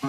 I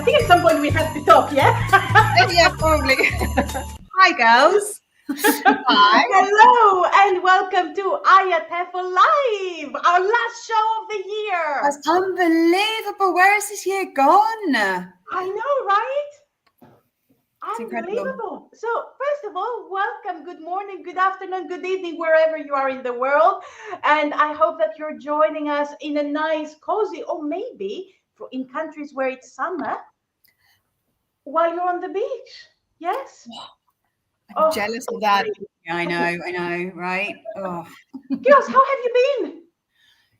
think at some point we have to talk, yeah? Yeah, probably. Hi, girls. Hi. Hello, and welcome to IATEFL Live, our last show of the year. That's unbelievable. Where has this year gone? I know, right? It's incredible. Unbelievable. So, first of all, welcome, good morning, good afternoon, good evening, wherever you are in the world. And I hope that you're joining us in a nice, cozy, or maybe in countries where it's summer, while you're on the beach. Yes? I'm jealous of that. Yeah, I know, right? Oh. Girls, how have you been?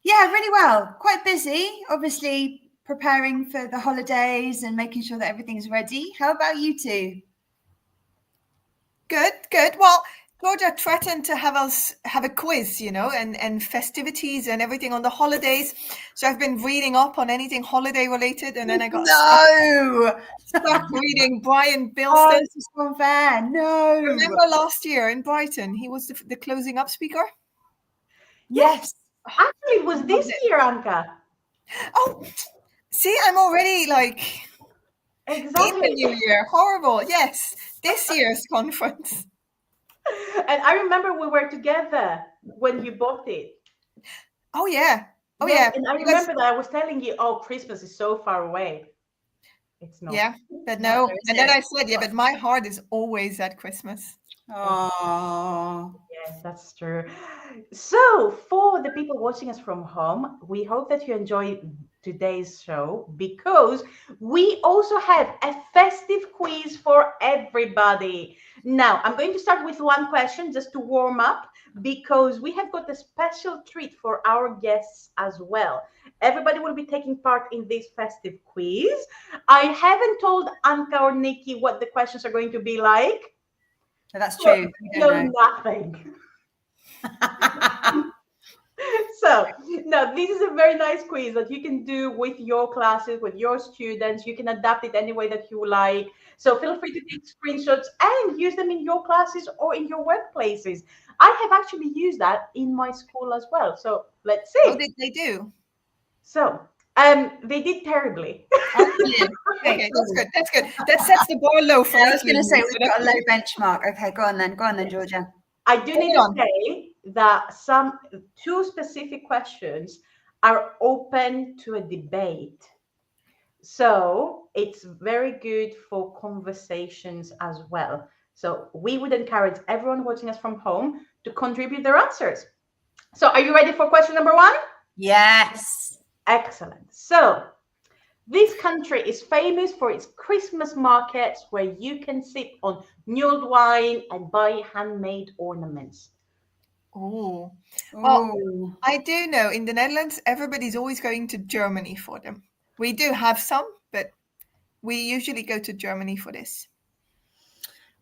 Yeah, really well. Quite busy, obviously preparing for the holidays and making sure that everything's ready. How about you two? Good. Well, Georgia threatened to have us have a quiz, and festivities and everything on the holidays. So I've been reading up on anything holiday related, and then I got stuck reading Brian Oh, Bilston. this is unfair. No. Remember last year in Brighton, he was the closing up speaker? Yes. Actually, it was this year, Anka. Oh, see, I'm already like in the Exactly. new year. Horrible. Yes, this year's conference. And I remember we were together when you bought it. Oh yeah. Yes, and I remember that I was telling you, oh, Christmas is so far away. It's not. Yeah, but no. And then I said, yeah, but my heart is always at Christmas. Oh. Yes, that's true. So, for the people watching us from home, we hope that you enjoy today's show because we also have a festive quiz for everybody. Now, I'm going to start with one question just to warm up because we have got a special treat for our guests as well. Everybody will be taking part in this festive quiz. I haven't told Anka or Nikki what the questions are going to be like. That's true. No, nothing. So, no, this is a very nice quiz that you can do with your classes, with your students. You can adapt it any way that you like. So feel free to take screenshots and use them in your classes or in your workplaces. I have actually used that in my school as well. So let's see. How did they do? So, they did terribly. Okay, that's good. That sets the bar low for us. I was going to say we've got a low benchmark. Okay, go on then, Georgia. I do need to say that two specific questions are open to a debate. So it's very good for conversations as well. So we would encourage everyone watching us from home to contribute their answers. So are you ready for question number one? Yes. Excellent. So this country is famous for its Christmas markets where you can sip on mulled wine and buy handmade ornaments. Oh, well, I do know in the Netherlands, everybody's always going to Germany for them. We do have some, but we usually go to Germany for this.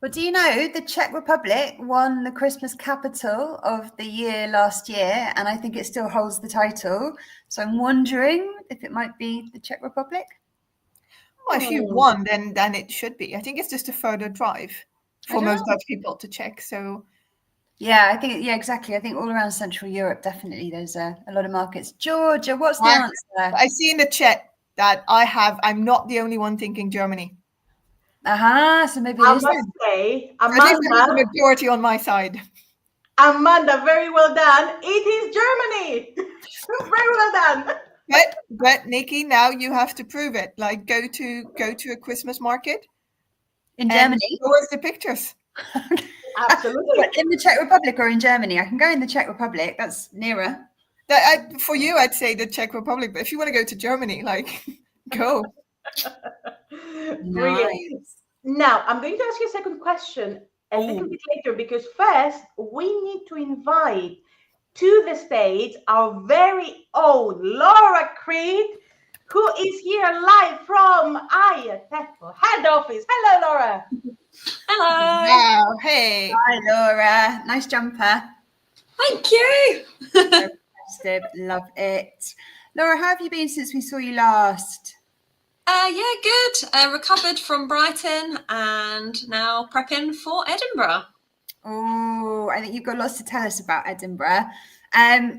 Well, do you know the Czech Republic won the Christmas capital of the year last year, and I think it still holds the title. So I'm wondering if it might be the Czech Republic. Well, if you won, then it should be. I think it's just a further drive for most Dutch people to Czech. So yeah, exactly. I think all around Central Europe, definitely, there's a lot of markets. Georgia, what's the answer? I see in the chat that I'm not the only one thinking Germany. So maybe it is. I must say, Amanda, the majority on my side. Amanda, very well done. It is Germany. Very well done. But Nikki, now you have to prove it. Like go to a Christmas market in Germany. Show us the pictures. Absolutely. In the Czech Republic or in Germany? I can go in the Czech Republic. That's nearer. For you, I'd say the Czech Republic. But if you want to go to Germany, go. Brilliant. Now, I'm going to ask you a second question. a little bit later, because first we need to invite to the stage our very own Laura Creed, who is here live from IATEFL head office. Hello, Laura. Hello. Wow. Hey. Hi, Laura. Nice jumper. Thank you. So festive. Love it. Laura, how have you been since we saw you last? Yeah, good. Recovered from Brighton and now prepping for Edinburgh. Oh, I think you've got lots to tell us about Edinburgh.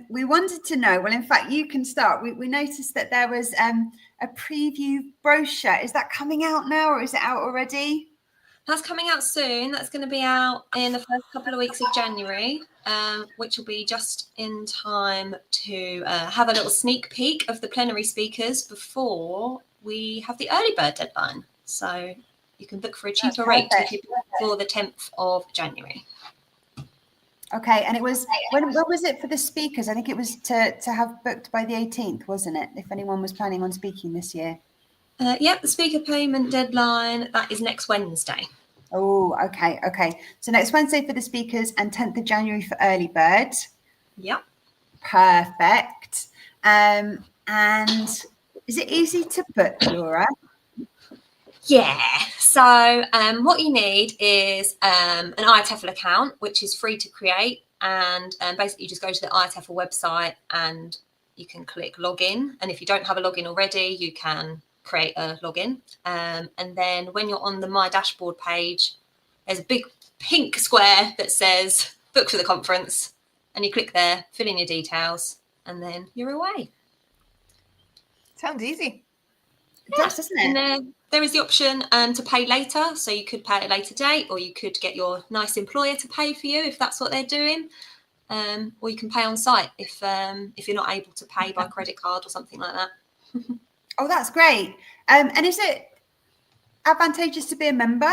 We wanted to know, well, in fact, you can start. We noticed that there was a preview brochure. Is that coming out now or is it out already? That's coming out soon. That's going to be out in the first couple of weeks of January, which will be just in time to have a little sneak peek of the plenary speakers before we have the early bird deadline. So you can book for a cheaper rate if you book for the 10th of January. Okay, and it was, when was it for the speakers? I think it was to have booked by the 18th, wasn't it? If anyone was planning on speaking this year. Yep, the speaker payment deadline, that is next Wednesday. Oh, okay. So next Wednesday for the speakers and 10th of January for early bird. Yep. Perfect. And is it easy to book, Laura? Yeah, so what you need is an IATEFL account, which is free to create. And basically you just go to the IATEFL website and you can click login. And if you don't have a login already, you can create a login. And then when you're on the My Dashboard page, there's a big pink square that says book for the conference. And you click there, fill in your details, and then you're away. Sounds easy. It does, doesn't it? And then there is the option to pay later. So you could pay at a later date, or you could get your nice employer to pay for you if that's what they're doing. Or you can pay on site if you're not able to pay by credit card or something like that. Oh, that's great. And is it advantageous to be a member?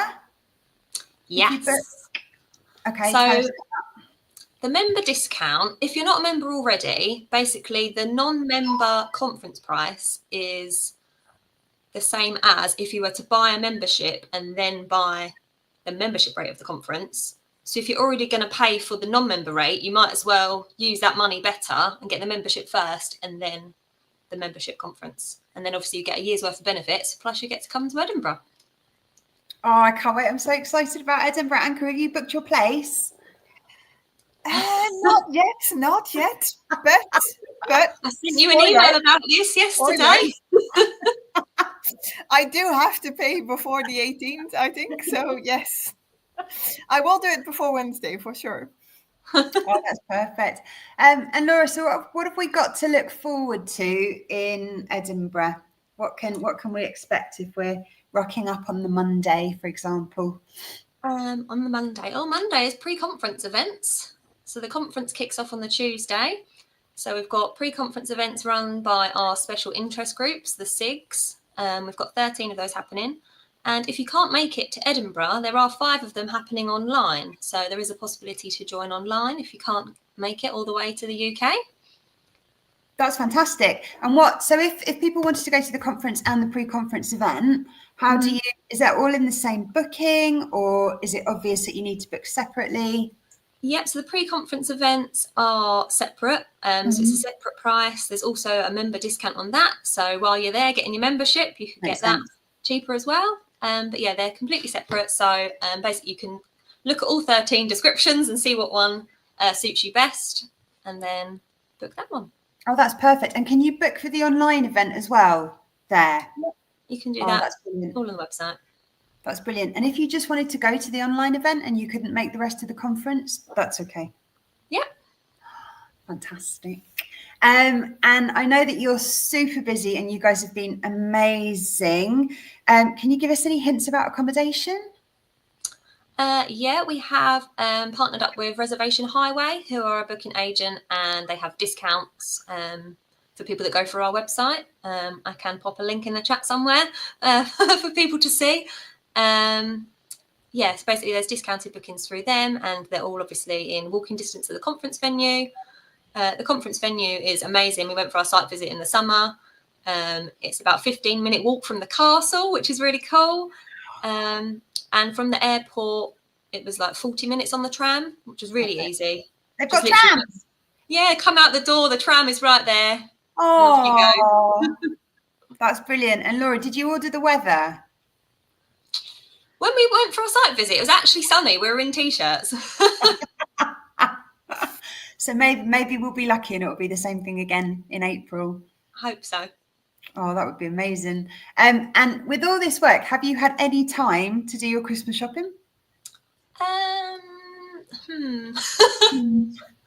Yes. Okay. So the member discount, if you're not a member already, basically the non-member conference price is the same as if you were to buy a membership and then buy the membership rate of the conference. So if you're already going to pay for the non-member rate, you might as well use that money better and get the membership first and then the membership conference. And then obviously you get a year's worth of benefits, plus you get to come to Edinburgh. Oh, I can't wait. I'm so excited about Edinburgh. Anchor, have you booked your place? Not yet. But I sent you an email about this yesterday. I do have to pay before the 18th, I think. So yes, I will do it before Wednesday for sure. Oh, that's perfect. And Laura, so what have we got to look forward to in Edinburgh? What can we expect if we're rocking up on the Monday, for example? On the Monday. Oh, Monday is pre-conference events. So the conference kicks off on the Tuesday. So we've got pre-conference events run by our special interest groups, the SIGs. We've got 13 of those happening. And if you can't make it to Edinburgh, there are 5 of them happening online. So there is a possibility to join online if you can't make it all the way to the UK. That's fantastic. And so if people wanted to go to the conference and the pre-conference event, how is that all in the same booking, or is it obvious that you need to book separately? Yep, so the pre-conference events are separate. So it's a separate price. There's also a member discount on that. So while you're there getting your membership, you can get that cheaper as well. But yeah, they're completely separate. So basically you can look at all 13 descriptions and see what one suits you best and then book that one. Oh, that's perfect. And can you book for the online event as well there? Yep. You can do that. That's brilliant. All on the website. That's brilliant. And if you just wanted to go to the online event and you couldn't make the rest of the conference, that's okay. Yeah. Fantastic. And I know that you're super busy and you guys have been amazing. Can you give us any hints about accommodation? Yeah, we have partnered up with Reservation Highway, who are a booking agent, and they have discounts for people that go through our website. I can pop a link in the chat somewhere for people to see. Yes, basically there's discounted bookings through them, and they're all obviously in walking distance of the conference venue. The conference venue is amazing. We went for our site visit in the summer. It's about a 15-minute walk from the castle, which is really cool. And from the airport, it was like 40 minutes on the tram, which was really easy. They've Just got literally trams. Yeah, come out the door, the tram is right there. Oh, that's brilliant. And Laura, did you order the weather? When we went for a site visit, it was actually sunny. We were in t-shirts. So maybe we'll be lucky and it'll be the same thing again in April. Hope so. Oh, that would be amazing. And with all this work, have you had any time to do your Christmas shopping?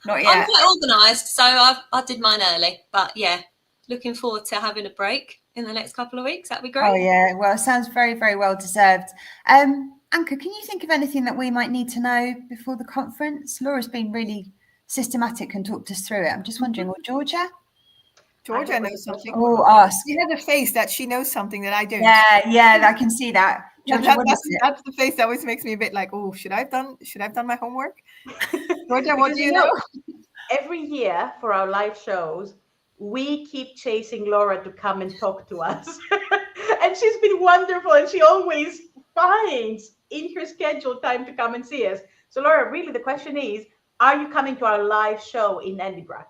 Not yet. I'm quite organised, so I did mine early. But yeah, looking forward to having a break in the next couple of weeks. That'd be great. Oh yeah, well, it sounds very, very well deserved. Anka, can you think of anything that we might need to know before the conference? Laura's been really systematic and talked us through it. I'm just wondering, or Georgia? Georgia knows something. Oh, ask. She has a face that she knows something that I don't. Yeah, I can see that. Georgia, that's the face that always makes me a bit like, oh, should I have done my homework? Georgia, what do you know? Every year for our live shows, we keep chasing Laura to come and talk to us. And she's been wonderful, and she always finds in her schedule time to come and see us. So Laura, really the question is, are you coming to our live show in Edinburgh?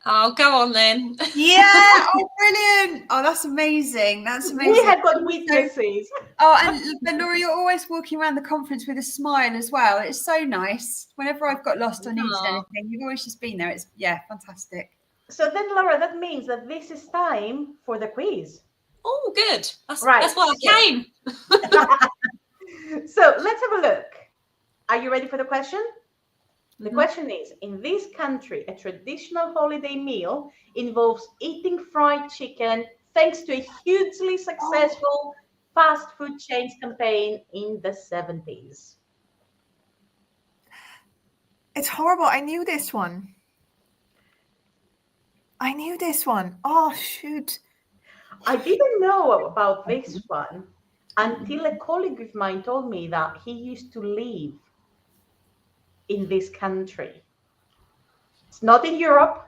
Oh, go on then. Yeah. Oh, brilliant. Oh, that's amazing. That's amazing. We have got witnesses. Oh, and Laura, you're always walking around the conference with a smile as well. It's so nice. Whenever I've got lost or needed anything, you've always just been there. It's fantastic. So then, Laura, that means that this is time for the quiz. Oh, good. That's why I came. So let's have a look. Are you ready for the question? The question is, in this country, a traditional holiday meal involves eating fried chicken thanks to a hugely successful fast food chains campaign in the 70s. It's horrible. I knew this one. Oh, shoot. I didn't know about this one until a colleague of mine told me that he used to live in this country. It's not in Europe.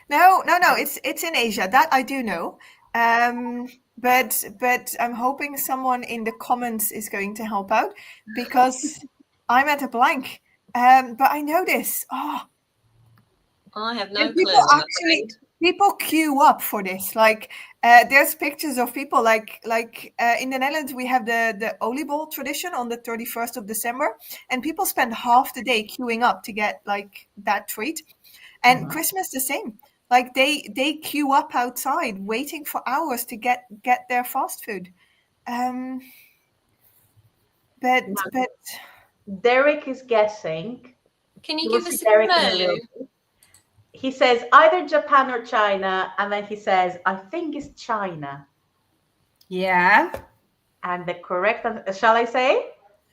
No. It's in Asia. That I do know. But I'm hoping someone in the comments is going to help out because I'm at a blank. But I know this. Oh, I have no clue. People queue up for this. Like there's pictures of people like in the Netherlands we have the oliebol tradition on the 31st of December, and people spend half the day queuing up to get like that treat. And Christmas the same. Like they queue up outside waiting for hours to get their fast food. But Derek is guessing. Can you give us a clue? He says either Japan or China, and then he says, I think it's China. Yeah. And the correct answer, shall I say?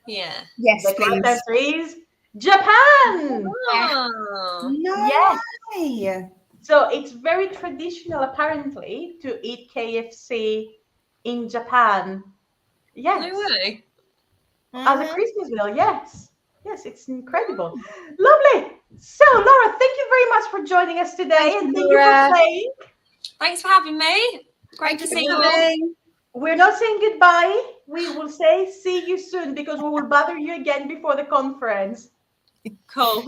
Yeah. Yes, the please. correct answer is Japan. Oh, no yes. way. So it's very traditional, apparently, to eat KFC in Japan. Yes. No way. As a Christmas meal, yes. Yes, it's incredible. Lovely. So, Laura, thank you very much for joining us today. And thank you for playing. Thanks for having me. Great to see you all. We're not saying goodbye. We will say see you soon because we will bother you again before the conference. Cool.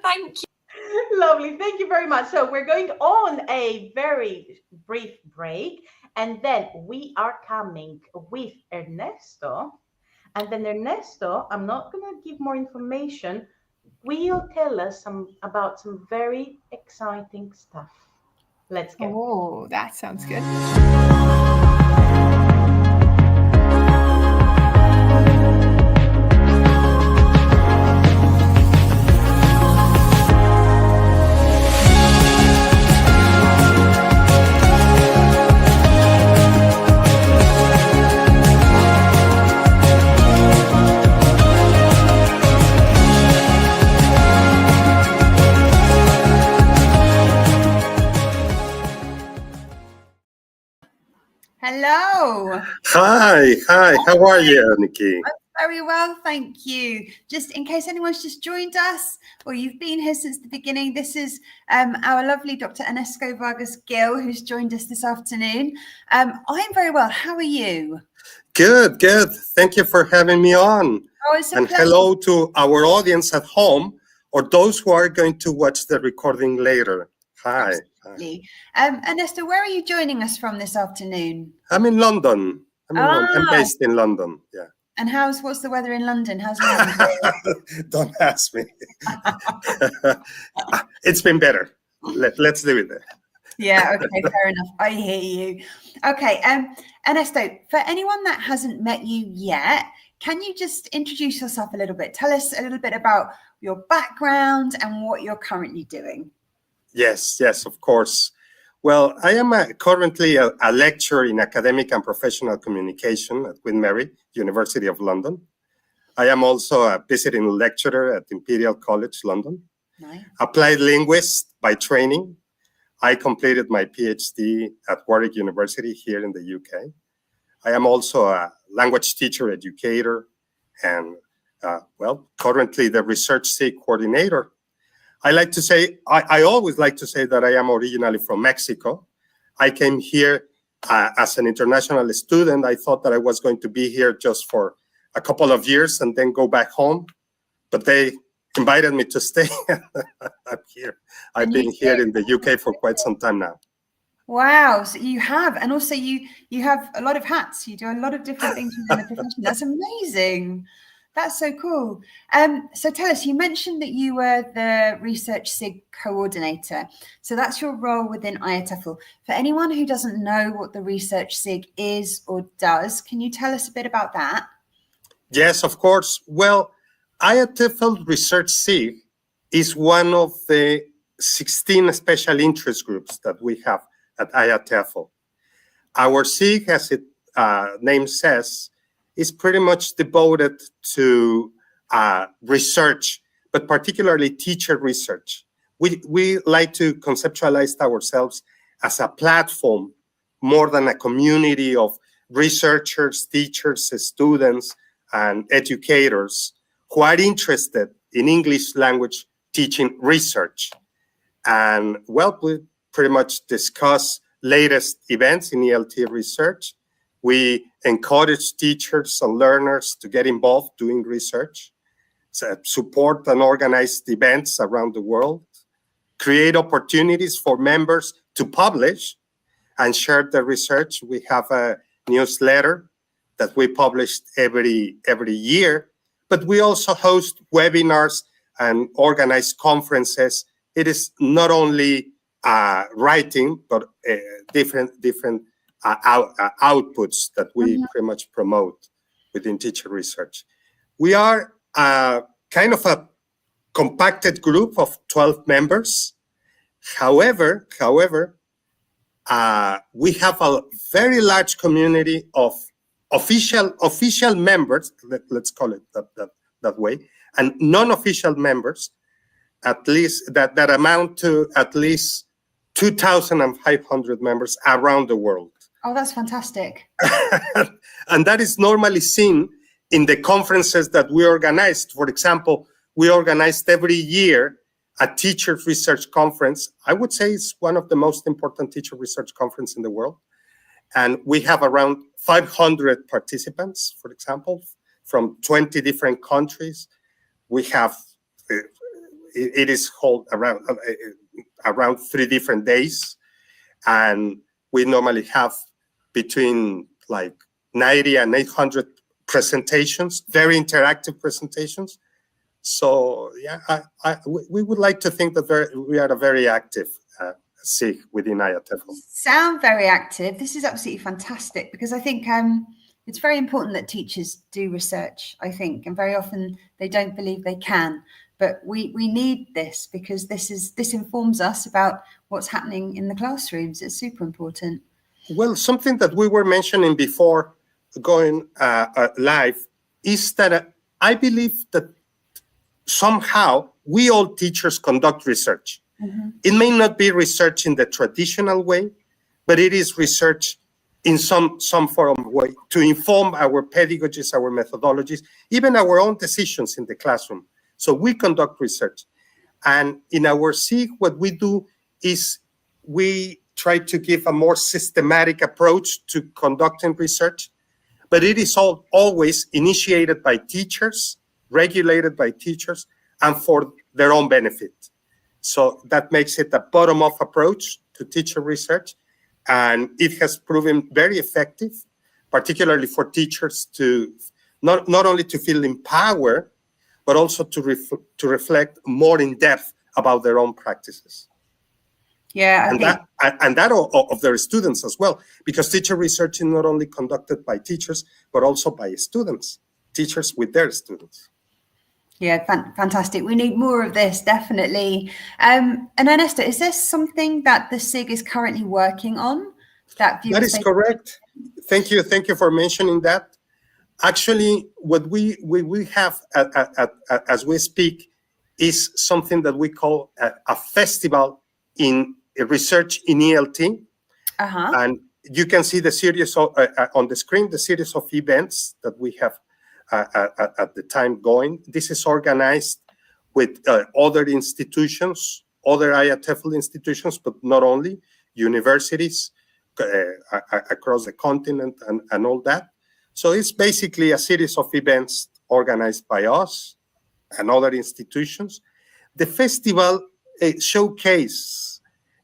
Thank you. Lovely. Thank you very much. So we're going on a very brief break. And then we are coming with Ernesto. And then Ernesto, I'm not going to give more information. Will tell us about some very exciting stuff. Let's go. Oh, that sounds good. Hello. Hi. How are you, Nikki? I'm very well, thank you. Just in case anyone's just joined us or you've been here since the beginning, this is our lovely Dr. Enesco Vargas-Gill, who's joined us this afternoon. I'm very well. How are you? Good. Thank you for having me on. Oh, it's a And pleasure. hello to our audience at home or those who are going to watch the recording later. Hi. Absolutely. Ernesto, where are you joining us from this afternoon? I'm in London. I'm Ah. based in London. Yeah. And what's the weather in London? How's London going? Don't ask me. It's been better. Let's leave it there. Yeah, okay, fair enough. I hear you. Okay, Ernesto, for anyone that hasn't met you yet, can you just introduce yourself a little bit? Tell us a little bit about your background and what you're currently doing. Yes, of course. Well, I am currently a lecturer in academic and professional communication at Queen Mary, University of London. I am also a visiting lecturer at Imperial College, London. Nice. Applied linguist by training. I completed my PhD at Warwick University here in the UK. I am also a language teacher, educator, and currently the Research SIG coordinator. I always like to say that I am originally from Mexico. I came here as an international student. I thought that I was going to be here just for a couple of years and then go back home, but they invited me to stay. I'm here. I've been here in the UK for quite some time now. Wow, so you have, and also you have a lot of hats. You do a lot of different things within the profession. That's amazing. That's so cool. So tell us, you mentioned that you were the Research SIG coordinator. So that's your role within IATEFL. For anyone who doesn't know what the Research SIG is or does, can you tell us a bit about that? Yes, of course. Well, IATEFL Research SIG is one of the 16 special interest groups that we have at IATEFL. Our SIG, as its name says, is pretty much devoted to research, but particularly teacher research. We like to conceptualize ourselves as a platform more than a community of researchers, teachers, students, and educators who are interested in English language teaching research. And well, we pretty much discuss latest events in ELT research. We encourage teachers and learners to get involved doing research, support and organize events around the world, create opportunities for members to publish and share the research. We have a newsletter that we publish every year, but we also host webinars and organize conferences. It is not only writing, but different outputs that we pretty much promote within teacher research. We are kind of a compacted group of 12 members. However, we have a very large community of official members, let's call it that way, and non-official members, at least that amount to at least 2,500 members around the world. Oh, that's fantastic. And that is normally seen in the conferences that we organized. For example, we organized every year a teacher research conference. I would say it's one of the most important teacher research conferences in the world. And we have around 500 participants, for example, from 20 different countries. We have, it is held around 3 different days. And we normally have between like 90 and 800 presentations, very interactive presentations. So yeah, we would like to think that we are a very active SIG within IATEFL. Sound very active. This is absolutely fantastic because I think it's very important that teachers do research, I think, and very often they don't believe they can. But we need this because this informs us about what's happening in the classrooms. It's super important. Well, something that we were mentioning before going live is that I believe that somehow we all teachers conduct research. Mm-hmm. It may not be research in the traditional way, but it is research in some form of way to inform our pedagogies, our methodologies, even our own decisions in the classroom. So we conduct research. And in our SIG, what we do is we try to give a more systematic approach to conducting research. but it is always initiated by teachers, regulated by teachers, and for their own benefit. So that makes it a bottom-up approach to teacher research, and it has proven very effective, particularly for teachers to not only to feel empowered, but also to reflect more in depth about their own practices. Yeah, and that of their students as well, because teacher research is not only conducted by teachers, but also by students, teachers with their students. Yeah, fantastic. We need more of this, definitely. And Ernesto, is there something that the SIG is currently working on? That is correct. Thank you for mentioning that. Actually, what we have as we speak is something that we call a festival in research in ELT. And you can see the series on the screen, the series of events that we have at the time going. This is organized with other institutions, other IATEFL institutions, but not only, universities across the continent and all that. So it's basically a series of events organized by us and other institutions. The festival showcases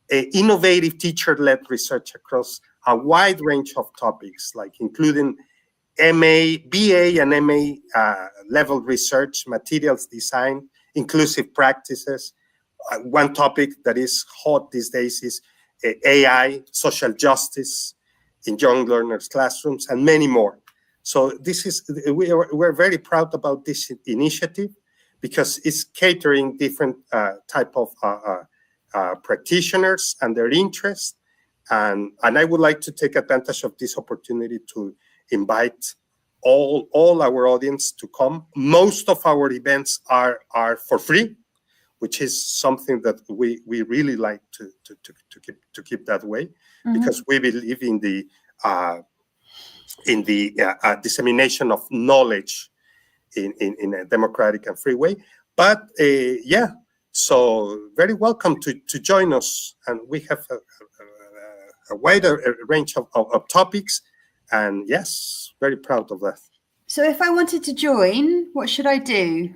innovative teacher-led research across a wide range of topics, like including MA, BA, and MA level research, materials design, inclusive practices. One topic that is hot these days is AI, social justice in young learners' classrooms, and many more. So we're very proud about this initiative because it's catering different type of practitioners and their interests. And I would like to take advantage of this opportunity to invite all our audience to come. Most of our events are for free, which is something that we really like to keep that way, because we believe in the dissemination of knowledge in a democratic and free way. But so very welcome to join us, and we have a wider range of topics, and yes, very proud of that. So if I wanted to join, what should I do?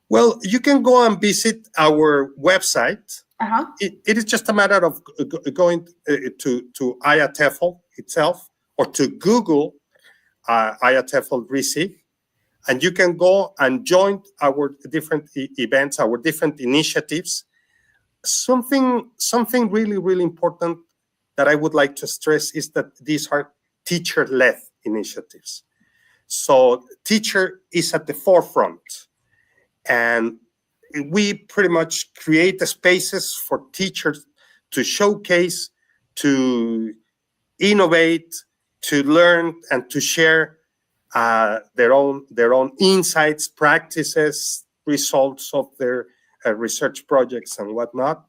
Well, you can go and visit our website. It is just a matter of going to IATEFL itself, or to Google IATEFL RESIG, and you can go and join our different events, our different initiatives. Something really, really important that I would like to stress is that these are teacher-led initiatives. So teacher is at the forefront, and we pretty much create the spaces for teachers to showcase, to innovate, to learn, and to share their own insights, practices, results of their research projects and whatnot.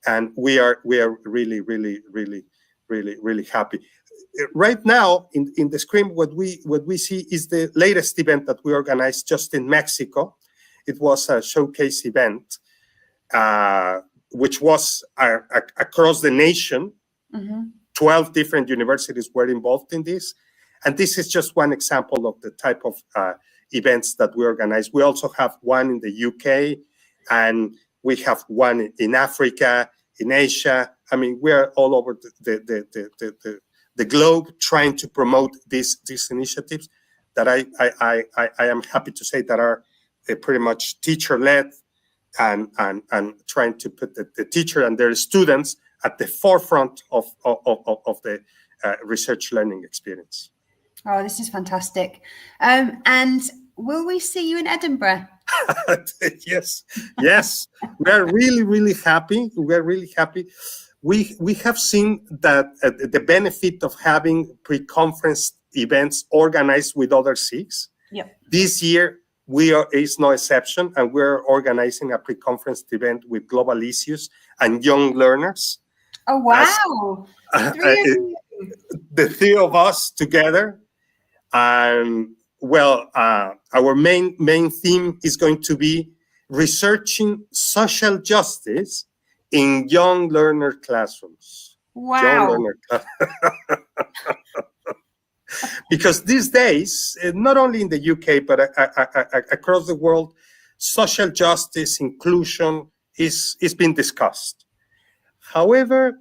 And we are really, really, really, really, really happy. Right now, in the screen, what we see is the latest event that we organized just in Mexico. It was a showcase event, which was across the nation. 12 different universities were involved in this. And this is just one example of the type of events that we organize. We also have one in the UK, and we have one in Africa, in Asia. I mean, we're all over the globe trying to promote these initiatives that I am happy to say that are pretty much teacher-led and trying to put the teacher and their students at the forefront of the research learning experience. Oh, this is fantastic. And will we see you in Edinburgh? Yes. We're really, really happy. We're really happy. We have seen that the benefit of having pre-conference events organized with other SIGs. Yep. This year, is no exception, and we're organizing a pre-conference event with Global Issues and Young Learners. Oh, wow. The three of us together. And well, our main theme is going to be researching social justice in young learner classrooms. Wow. Because these days, not only in the UK, but across the world, social justice, inclusion is being discussed. However,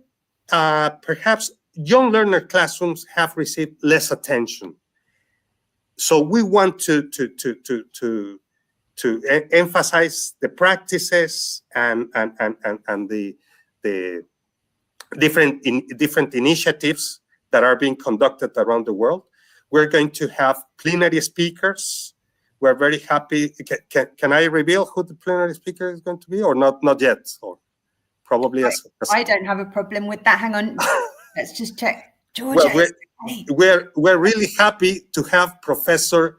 perhaps young learner classrooms have received less attention. So we want to emphasize the practices and the different initiatives that are being conducted around the world. We're going to have plenary speakers. We're very happy. Can I reveal who the plenary speaker is going to be, or not yet? Or probably I don't have a problem with that. Hang on, let's just check. Georgia, well, we're really happy to have Professor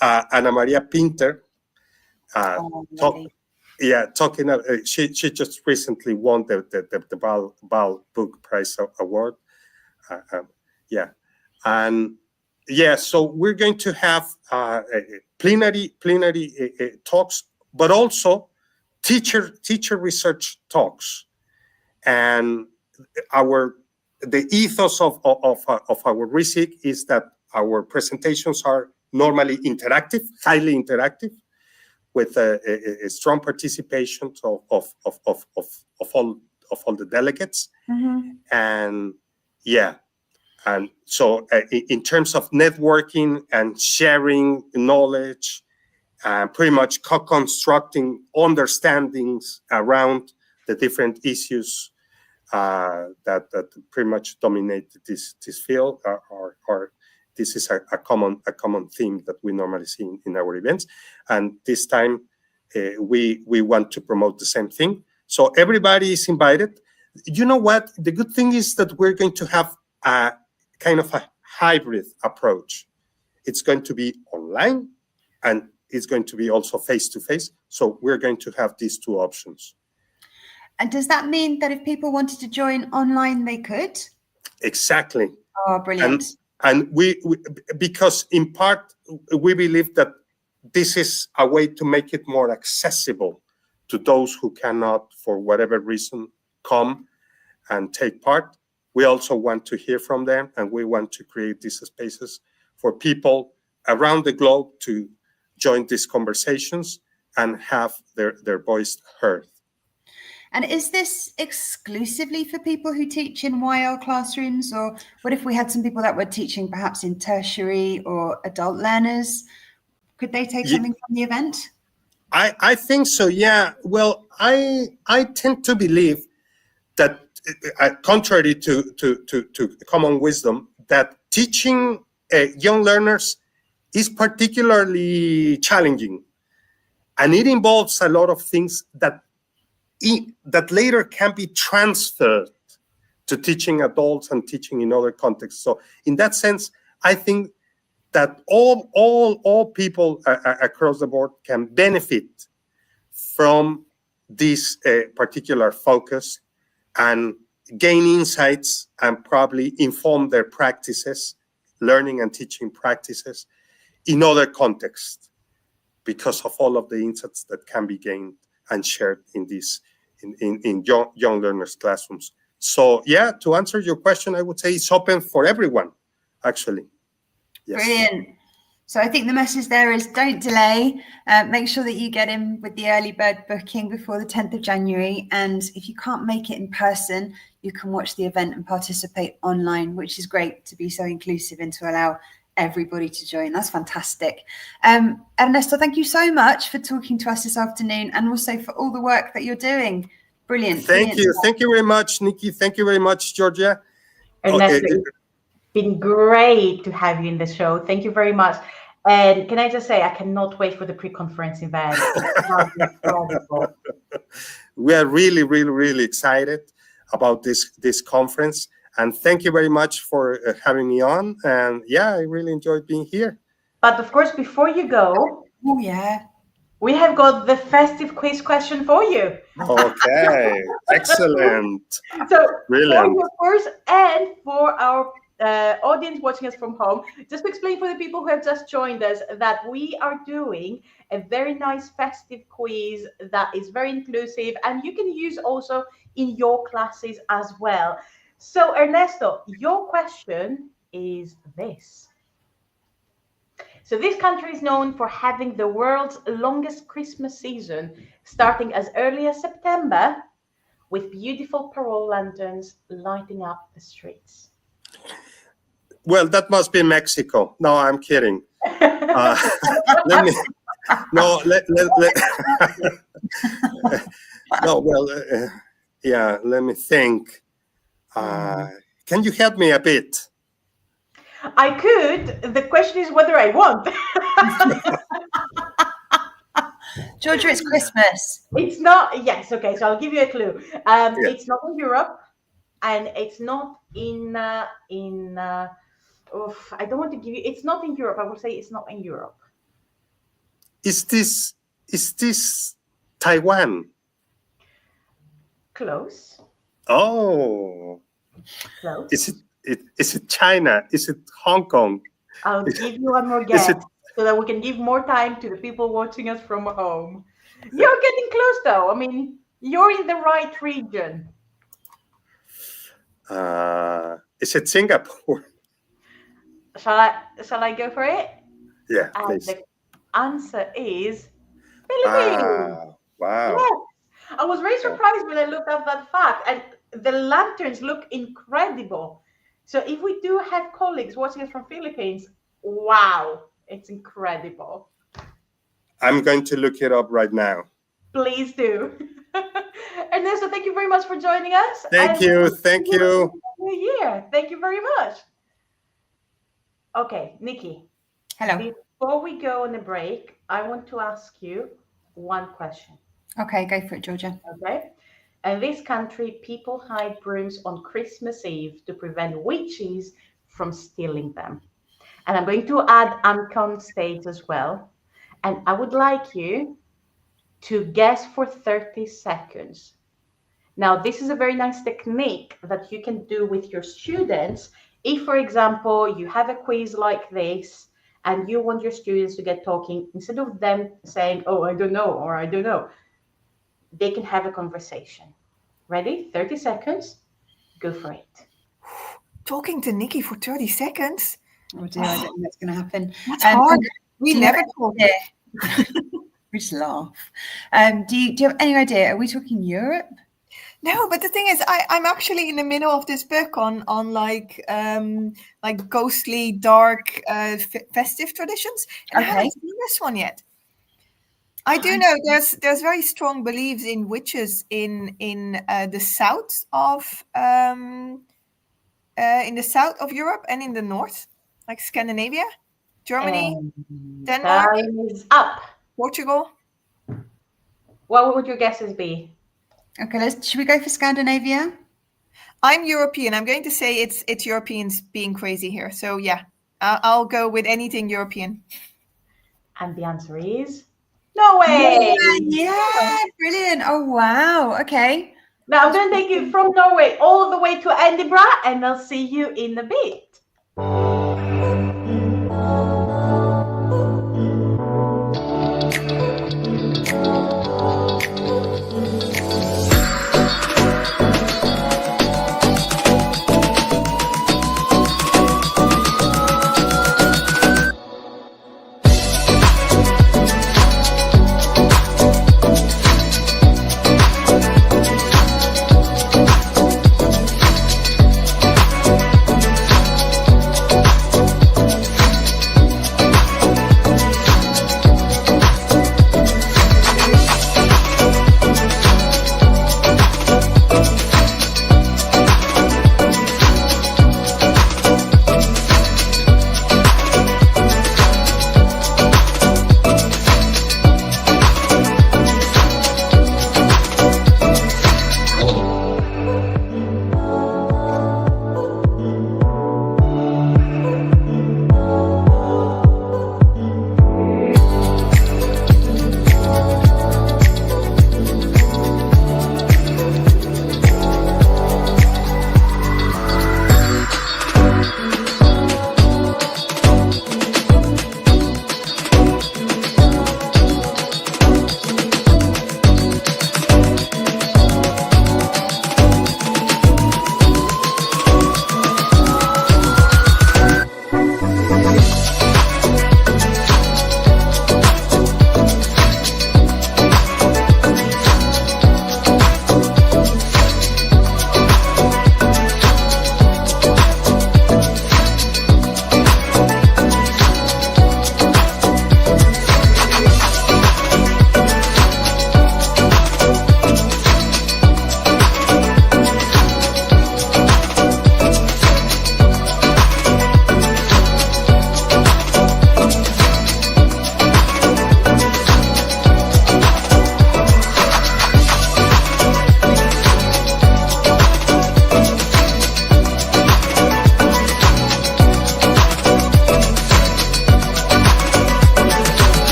Ana Maria Pinter. Talking. She just recently won the Bal Book Prize Award. So we're going to have plenary talks, but also teacher research talks, and the ethos of our RISIC is that our presentations are normally interactive, highly interactive, with a strong participation of all the delegates. Mm-hmm. And so in terms of networking and sharing knowledge, pretty much co-constructing understandings around the different issues that pretty much dominate this field, or this is a common theme that we normally see in our events. And this time we want to promote the same thing. So everybody is invited. You know what? The good thing is that we're going to have a kind of a hybrid approach. It's going to be online, and it's going to be also face-to-face. So we're going to have these two options. And does that mean that if people wanted to join online, they could? Exactly. Oh, brilliant. And we because in part, we believe that this is a way to make it more accessible to those who cannot, for whatever reason, come and take part. We also want to hear from them, and we want to create these spaces for people around the globe to join these conversations and have their voice heard. And is this exclusively for people who teach in YL classrooms, or what if we had some people that were teaching perhaps in tertiary or adult learners? Could they take something from the event? I think so, yeah. Well, I tend to believe that, contrary to common wisdom, that teaching young learners is particularly challenging, and it involves a lot of things that later can be transferred to teaching adults and teaching in other contexts. So in that sense, I think that all people across the board can benefit from this particular focus and gain insights and probably inform their practices, learning and teaching practices in other contexts, because of all of the insights that can be gained and shared in these in young learners' classrooms. So yeah, to answer your question, I would say it's open for everyone, actually. Yes. Brilliant. So I think the message there is don't delay. Make sure that you get in with the early bird booking before the 10th of January. And if you can't make it in person, you can watch the event and participate online, which is great to be so inclusive and to allow everybody to join. That's fantastic. Ernesto, thank you so much for talking to us this afternoon, and also for all the work that you're doing. Brilliant. Thank you. Thank you very much, Nikki. Thank you very much, Georgia. Ernesto, it's been great to have you in the show. Thank you very much. And can I just say, I cannot wait for the pre-conference event. We are really, really, really excited about this conference. And thank you very much for having me on. And yeah, I really enjoyed being here. But of course, before you go, we have got the festive quiz question for you. Okay, excellent. So, brilliant. For you, of course, and for our audience watching us from home, just to explain for the people who have just joined us that we are doing a very nice festive quiz that is very inclusive, and you can use also in your classes as well. So Ernesto, your question is this: So this country is known for having the world's longest Christmas season, starting as early as September, with beautiful parole lanterns lighting up the streets. Well, that must be Mexico. No, I'm kidding. Let me. No, no. Well, yeah. Let me think. Can you help me a bit? I could. The question is whether I want. Georgia, it's Christmas. It's not. Yes. Okay. So I'll give you a clue. It's not in Europe, and it's not in. I don't want to give you. It's not in Europe. I will say it's not in Europe. Is this Taiwan? Close. Oh. Close. Is it China? Is it Hong Kong? I'll give you one more guess so that we can give more time to the people watching us from home. You're getting close, though. I mean, you're in the right region. Is it Singapore? Shall I go for it? Yeah, And please. the answer is Philippines. Wow. Yes. I was very surprised when I looked up that fact, and the lanterns look incredible. So if we do have colleagues watching us from Philippines, wow, it's incredible. I'm going to look it up right now. Please do. Ernesto, thank you very much for joining us. Thank you. Thank you. New Year. Thank you very much. Okay, Nikki. Hello. Before we go on a break, I want to ask you one question. Okay, go for it, Georgia. Okay. In this country, people hide brooms on Christmas Eve to prevent witches from stealing them. And I'm going to add Anka on stage as well. And I would like you to guess for 30 seconds. Now, this is a very nice technique that you can do with your students. If, for example, you have a quiz like this and you want your students to get talking, instead of them saying, oh, I don't know, or I don't know, they can have a conversation. Ready? 30 seconds. Go for it. Talking to Nikki for 30 seconds? Oh dear, I don't think that's going to happen. That's hard. We do you never have talk. any idea? We just laugh. Do you have any idea? Are we talking Europe? No, but the thing is, I'm actually in the middle of this book on like ghostly, dark, festive traditions, and I haven't seen this one yet. I do know there's very strong beliefs in witches in the south of Europe and in the north, like Scandinavia, Germany, Denmark, Time is up. Portugal. What would your guesses be? Okay, should we go for Scandinavia? I'm European. I'm going to say it's Europeans being crazy here. So yeah, I'll go with anything European. And the answer is Norway. Yeah, brilliant. Oh, wow. Okay. Now I'm going to take you from Norway all the way to Edinburgh, and I'll see you in a bit.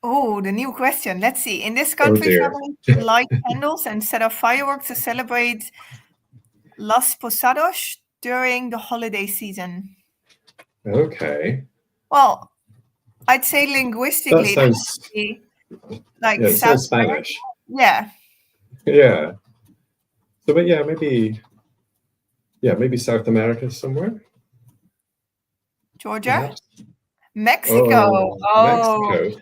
Oh, the new question. Let's see. In this country, dear. families should light candles and set off fireworks to celebrate Las Posadas during the holiday season. Okay. Well, I'd say linguistically, That it has sounds, to be like yeah, it South sounds America. Spanish. Yeah, Yeah. So, but yeah, maybe South America somewhere. Georgia, Perhaps. Mexico. Oh, Oh, Mexico.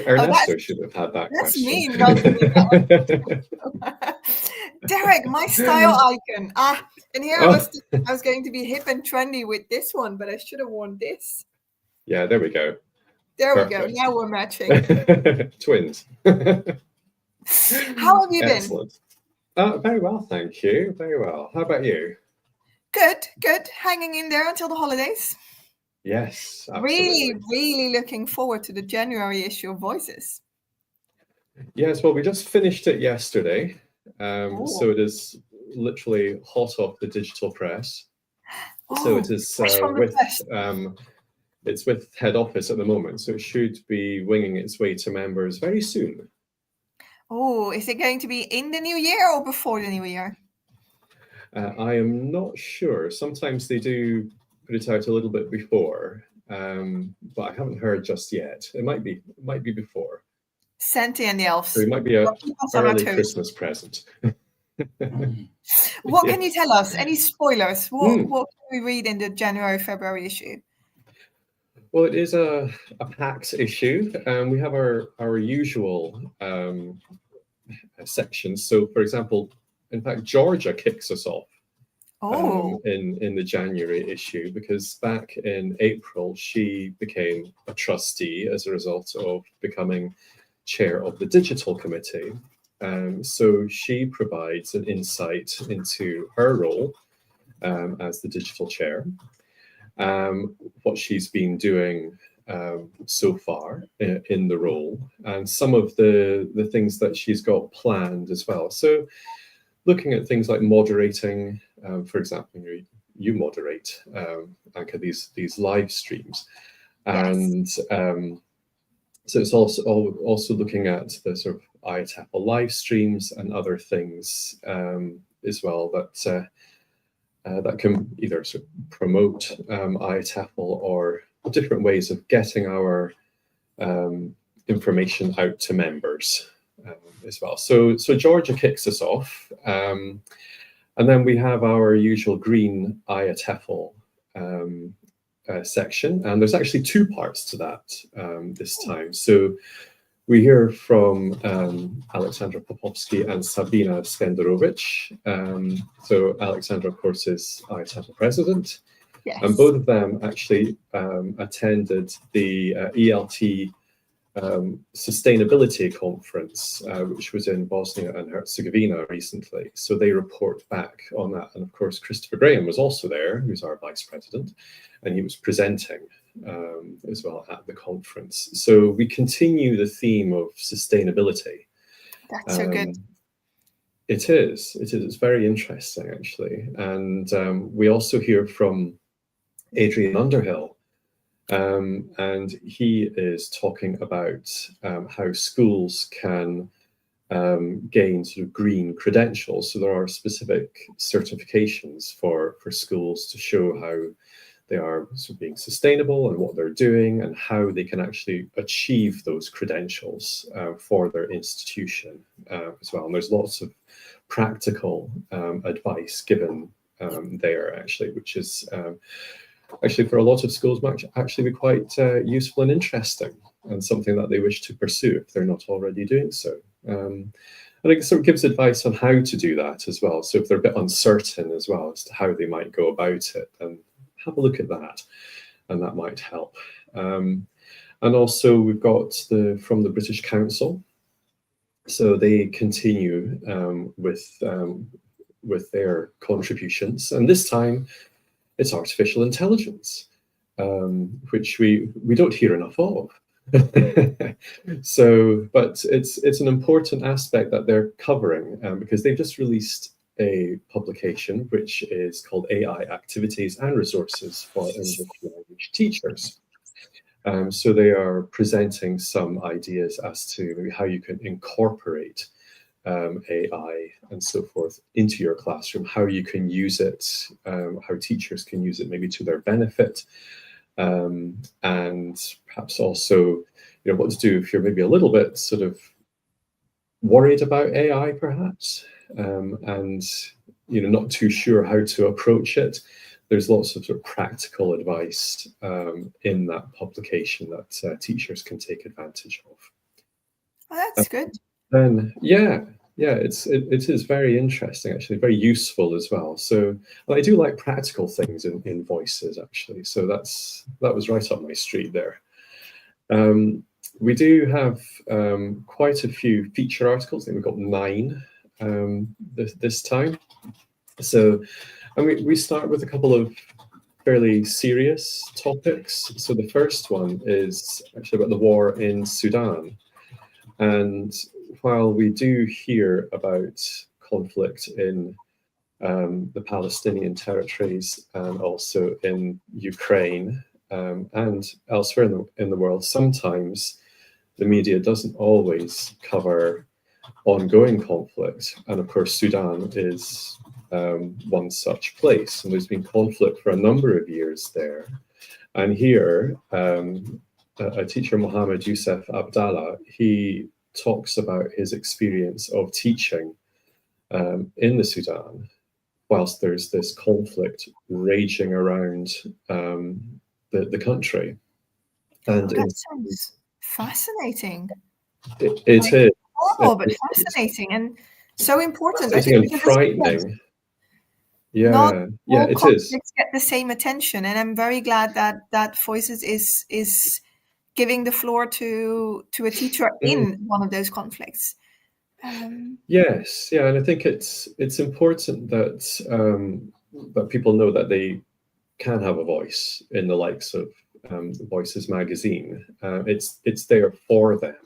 Ernesto should have had that that's question. me. Not me. Derek, my style icon. And here I was going to be hip and trendy with this one, but I should have worn this. Yeah, there we go. There Perfect. we go. Now we're matching. Twins. How have you been? Excellent. Very well, thank you. Very well. How about you? Good, good. Hanging in there until the holidays. Yes, absolutely. Really, really looking forward to the January issue of Voices. Yes, well, we just finished it yesterday. So it is literally hot off the digital press. So it is it's with head office at the moment, so it should be winging its way to members very soon. Oh, is it going to be in the new year or before the new year? I am not sure. Sometimes they do put it out a little bit before, but I haven't heard just yet. It might be before. Santa and the elves. So it might be an early Christmas present. What can you tell us? Any spoilers? What can we read in the January-February issue? Well, it is a PAX issue. We have our usual sections. So, for example, in fact, Georgia kicks us off in the January issue, because back in April, she became a trustee as a result of becoming chair of the digital committee. So she provides an insight into her role as the digital chair, what she's been doing so far in the role, and some of the things that she's got planned as well. So looking at things like moderating, for example, you moderate, Anka, these live streams. And so it's also looking at the sort of IATEFL live streams and other things as well that can either sort of promote IATEFL or different ways of getting our information out to members as well. So Georgia kicks us off, and then we have our usual green IATEFL section, and there's actually two parts to that this time. So we hear from Alexandra Popovsky and Sabina Skenderovich. So Alexandra, of course, is IATEFL president, and both of them actually attended the ELT sustainability conference, which was in Bosnia and Herzegovina recently. So they report back on that. And of course, Christopher Graham was also there, who's our vice president, and he was presenting as well at the conference. So we continue the theme of sustainability. That's so good. It is. It's very interesting, actually. And we also hear from Adrian Underhill, and he is talking about how schools can gain sort of green credentials. So there are specific certifications for schools to show how they are sort of being sustainable and what they're doing and how they can actually achieve those credentials for their institution as well. And there's lots of practical advice given there, actually, which is actually for a lot of schools might actually be quite useful and interesting, and something that they wish to pursue if they're not already doing so. And it sort of gives advice on how to do that as well. So if they're a bit uncertain as well as to how they might go about it, then have a look at that, and that might help. And also we've got from the British Council. So they continue with their contributions, and this time it's artificial intelligence, which we don't hear enough of. So, but it's an important aspect that they're covering because they've just released a publication which is called AI Activities and Resources for English Language Teachers. So they are presenting some ideas as to how you can incorporate AI and so forth into your classroom, how you can use it, how teachers can use it maybe to their benefit, and perhaps also, what to do if you're maybe a little bit sort of worried about AI, perhaps, and not too sure how to approach it. There's lots of sort of practical advice in that publication that teachers can take advantage of. Oh, that's good. Then, yeah, it is very interesting, actually, very useful as well. So I do like practical things in voices, actually. So that was right up my street there. We do have quite a few feature articles. I think we've got 9 this time. So, and we start with a couple of fairly serious topics. So the first one is actually about the war in Sudan. And while we do hear about conflict in the Palestinian territories and also in Ukraine and elsewhere in the world, sometimes the media doesn't always cover ongoing conflict. And of course, Sudan is one such place. And there's been conflict for a number of years there. And here, a teacher, Mohammed Youssef Abdallah, he talks about his experience of teaching in the Sudan whilst there's this conflict raging around the country. And that sounds fascinating. It is. Oh, but fascinating and so important. Fascinating and frightening. Yeah, it is. Get the same attention, and I'm very glad that Voices is giving the floor to a teacher in one of those conflicts. Yes, and I think it's important that people know that they can have a voice in the likes of Voices magazine. It's there for them.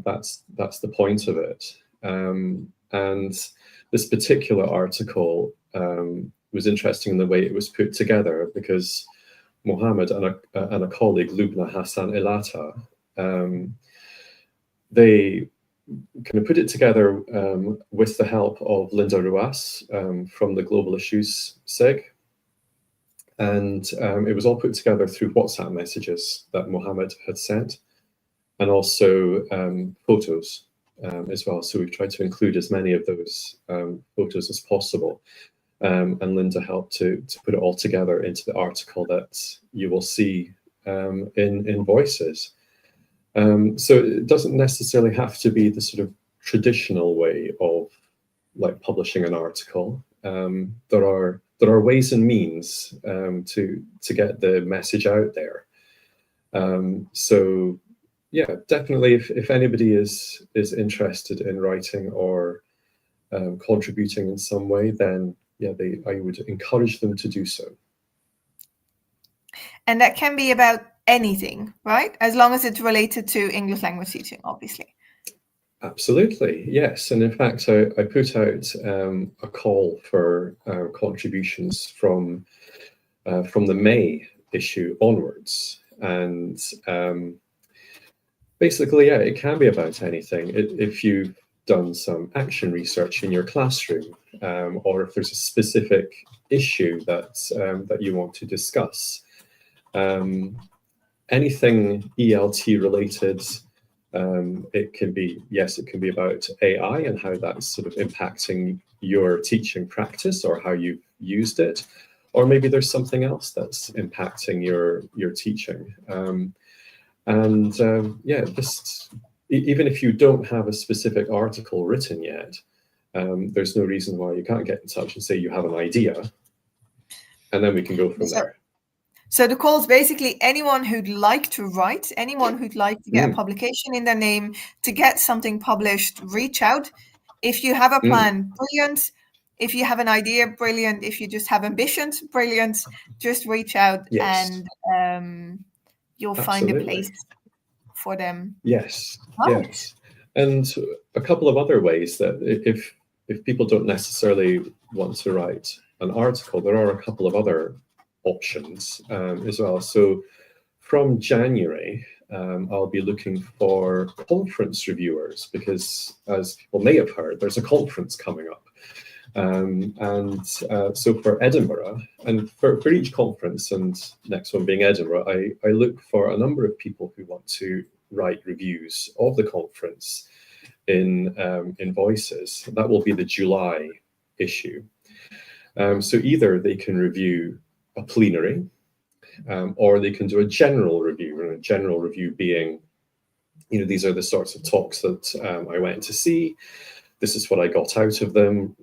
That's the point of it. And this particular article was interesting in the way it was put together, because Mohammed and a colleague, Lubna Hassan Ilata, they kind of put it together with the help of Linda Ruas from the Global Issues SIG. And it was all put together through WhatsApp messages that Mohammed had sent, and also photos as well. So we've tried to include as many of those photos as possible. And Linda helped to put it all together into the article that you will see in Voices. So it doesn't necessarily have to be the sort of traditional way of like publishing an article. There are ways and means to get the message out there. So yeah, definitely, if anybody is interested in writing or contributing in some way, then yeah, I would encourage them to do so. And that can be about anything, right? As long as it's related to English language teaching, obviously. Absolutely, yes. And in fact, I put out a call for contributions from the May issue onwards. And basically, yeah, it can be about anything. If you've done some action research in your classroom, or if there's a specific issue that you want to discuss, anything ELT related, it can be about AI and how that's sort of impacting your teaching practice or how you've used it, or maybe there's something else that's impacting your teaching. Just even if you don't have a specific article written yet, there's no reason why you can't get in touch and say you have an idea, and then we can go from there. So the call is basically anyone who'd like to write, anyone who'd like to get a publication in their name, to get something published, reach out. If you have a plan, brilliant. If you have an idea, brilliant. If you just have ambitions, brilliant. Just reach out, and you'll find a place for them. Yes, yes. And a couple of other ways that if people don't necessarily want to write an article, there are a couple of other options as well. So from January, I'll be looking for conference reviewers because, as people may have heard, there's a conference coming up. So for Edinburgh, and for each conference, and next one being Edinburgh, I look for a number of people who want to write reviews of the conference in Voices. That will be the July issue. So either they can review a plenary, or they can do a general review, and a general review being, these are the sorts of talks that I went to see. This is what I got out of them.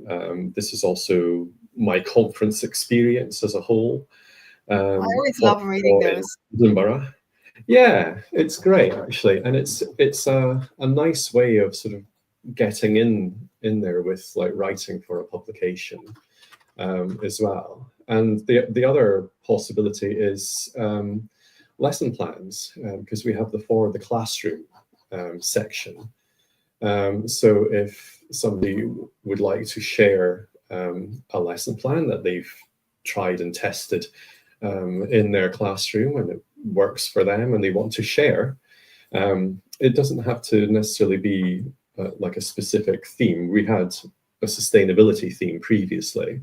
This is also my conference experience as a whole. I always love reading those. Edinburgh. Yeah, it's great actually, and it's a nice way of sort of getting in there with like writing for a publication as well. And the other possibility is lesson plans, because we have the classroom section. So if somebody would like to share a lesson plan that they've tried and tested in their classroom and it works for them and they want to share, it doesn't have to necessarily be like a specific theme. We had a sustainability theme previously,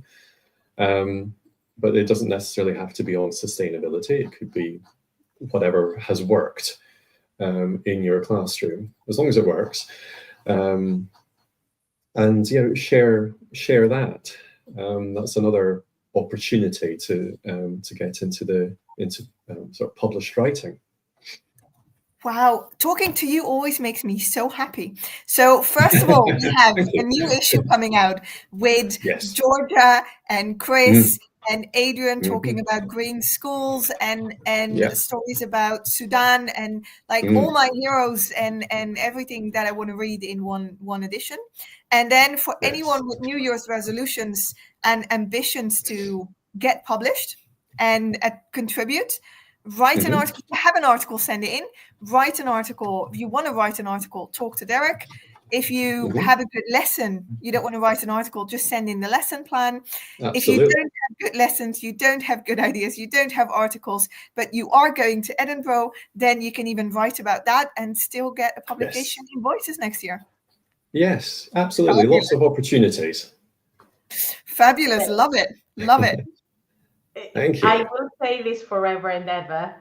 but it doesn't necessarily have to be on sustainability. It could be whatever has worked in your classroom, as long as it works. And share that. That's another opportunity to get into sort of published writing. Wow, talking to you always makes me so happy. So first of all, we have a new issue coming out with Georgia and Chris and Adrian talking about green schools and stories about Sudan and like all my heroes and everything that I want to read in one edition. And then for anyone with New Year's resolutions and ambitions to get published and contribute, write an article. If you have an article, send it in. Write an article. If you want to write an article, talk to Derek. If you have a good lesson, you don't want to write an article, just send in the lesson plan. Absolutely. If you don't have good lessons, you don't have good ideas, you don't have articles, but you are going to Edinburgh, then you can even write about that and still get a publication in Voices next year. Yes, absolutely. Lots of opportunities. Fabulous. Love it. Love it. Thank you. I will say this forever and ever.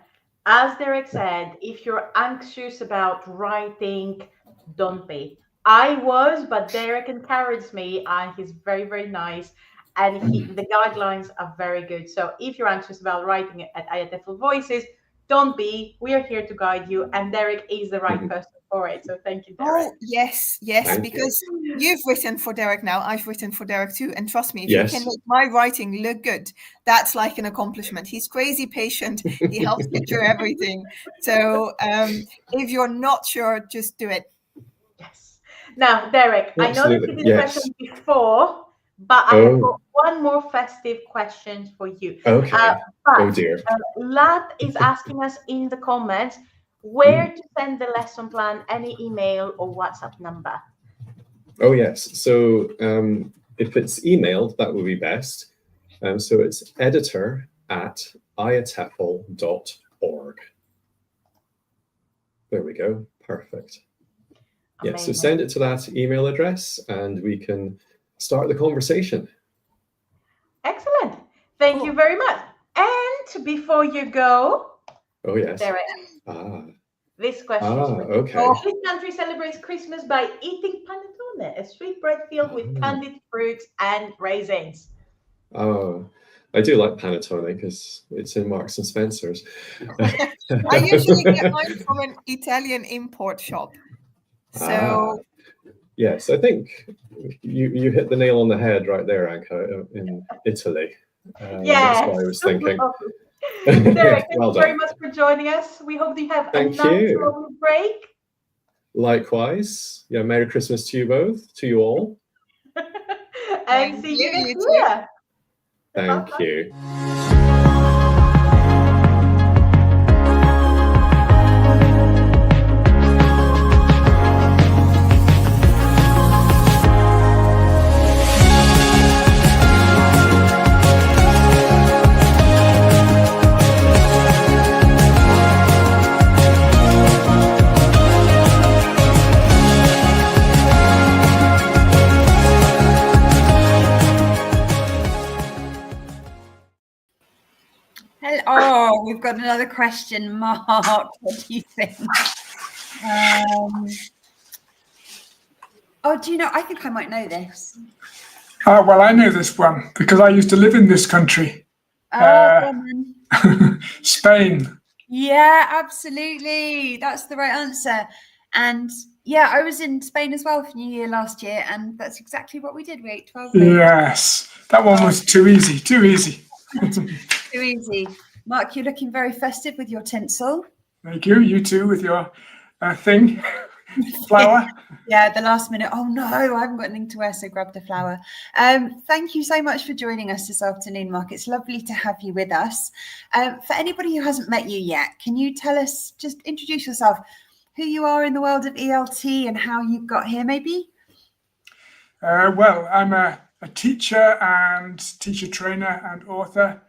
As Derek said, if you're anxious about writing, don't be. I was, but Derek encouraged me, and he's very, very nice. And the guidelines are very good. So if you're anxious about writing at IATEFL Voices, don't be. We are here to guide you. And Derek is the right person for it. So thank you, Derek. Oh, yes, because you've written for Derek now. I've written for Derek too. And trust me, if you can make my writing look good, that's like an accomplishment. He's crazy patient. He helps me through everything. So if you're not sure, just do it. Yes. Now, Derek, Absolutely. I know that you did a question before, but I have got one more festive question for you. Okay. Oh dear. Lat is asking us in the comments where to send the lesson plan, any email or WhatsApp number. Oh yes. So if it's emailed, that would be best. So it's editor@iatefl.org. There we go. Perfect. Yeah, so send it to that email address and we can start the conversation. Excellent. Thank you very much. And before you go, Derek, this question is for you. Okay. Which country celebrates Christmas by eating panettone, a sweet bread filled with candied fruits and raisins? Oh, I do like panettone because it's in Marks and Spencer's. I usually get mine from an Italian import shop. So yes, I think you hit the nail on the head right there, Anka, in Italy. That's what I was thinking. Derek, thank well you very much for joining us. We hope you have a nice long break. Likewise. Yeah, Merry Christmas to you both, to you all. And see you next year. Thank you. we've got another question, Mark. What do you think? Oh, do you know? I think I might know this. Well, I know this one because I used to live in this country. Spain. Yeah, absolutely. That's the right answer. And yeah, I was in Spain as well for New Year last year, and that's exactly what we did. We ate 12 loaves. Yes, that one was too easy. Too easy. Too easy. Mark, you're looking very festive with your tinsel. Thank you. You too with your thing, flower. Yeah, the last minute. Oh no, I haven't got anything to wear, so grab the flower. Thank you so much for joining us this afternoon, Mark. It's lovely to have you with us. For anybody who hasn't met you yet, can you tell us, just introduce yourself, who you are in the world of ELT and how you got here, maybe? Well, I'm a teacher and teacher trainer and author.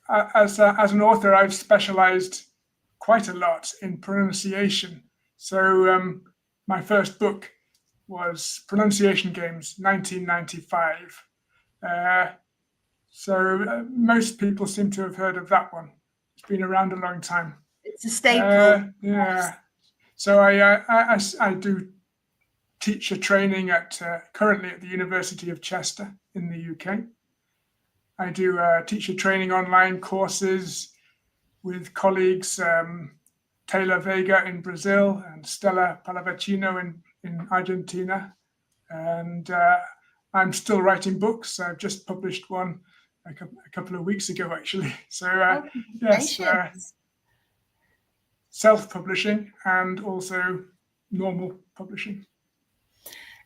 As an author, I've specialized quite a lot in pronunciation. So my first book was Pronunciation Games, 1995. So most people seem to have heard of that one. It's been around a long time. It's a staple. Yeah. So I do teacher training currently at the University of Chester in the UK. I do teacher training online courses with colleagues, Taylor Vega in Brazil and Stella Pallavicino in Argentina. And I'm still writing books. I've just published one a couple of weeks ago, actually. So yes, self-publishing and also normal publishing.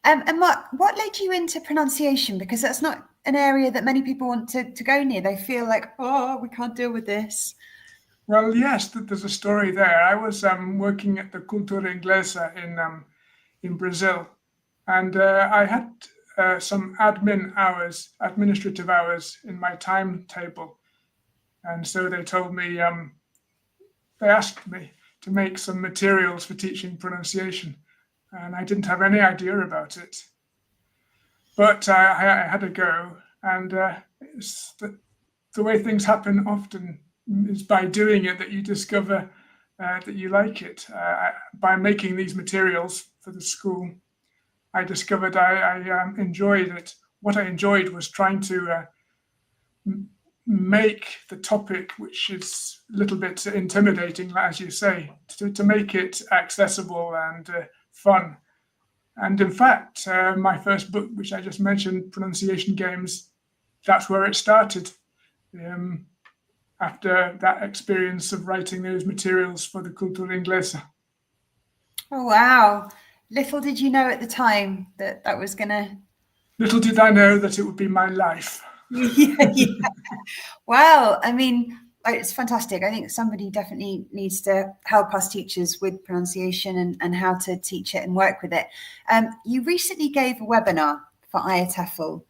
And Mark, what led you into pronunciation? Because that's not an area that many people want to go near. They feel like, oh, we can't deal with this. Well, yes, there's a story there. I was working at the Cultura Inglesa in Brazil, and I had some administrative hours in my timetable. And so they told me, they asked me to make some materials for teaching pronunciation. And I didn't have any idea about it. But I had a go. And it's the way things happen often is by doing it that you discover that you like it. By making these materials for the school, I discovered I enjoyed it. What I enjoyed was trying to make the topic, which is a little bit intimidating, as you say, to make it accessible and fun. And in fact, my first book, which I just mentioned, Pronunciation Games, that's where it started. After that experience of writing those materials for the Cultura Inglesa. Oh, wow. Little did you know at the time that was going to... Little did I know that it would be my life. Yeah. Well, I mean, it's fantastic. I think somebody definitely needs to help us teachers with pronunciation and how to teach it and work with it. You recently gave a webinar for IATEFL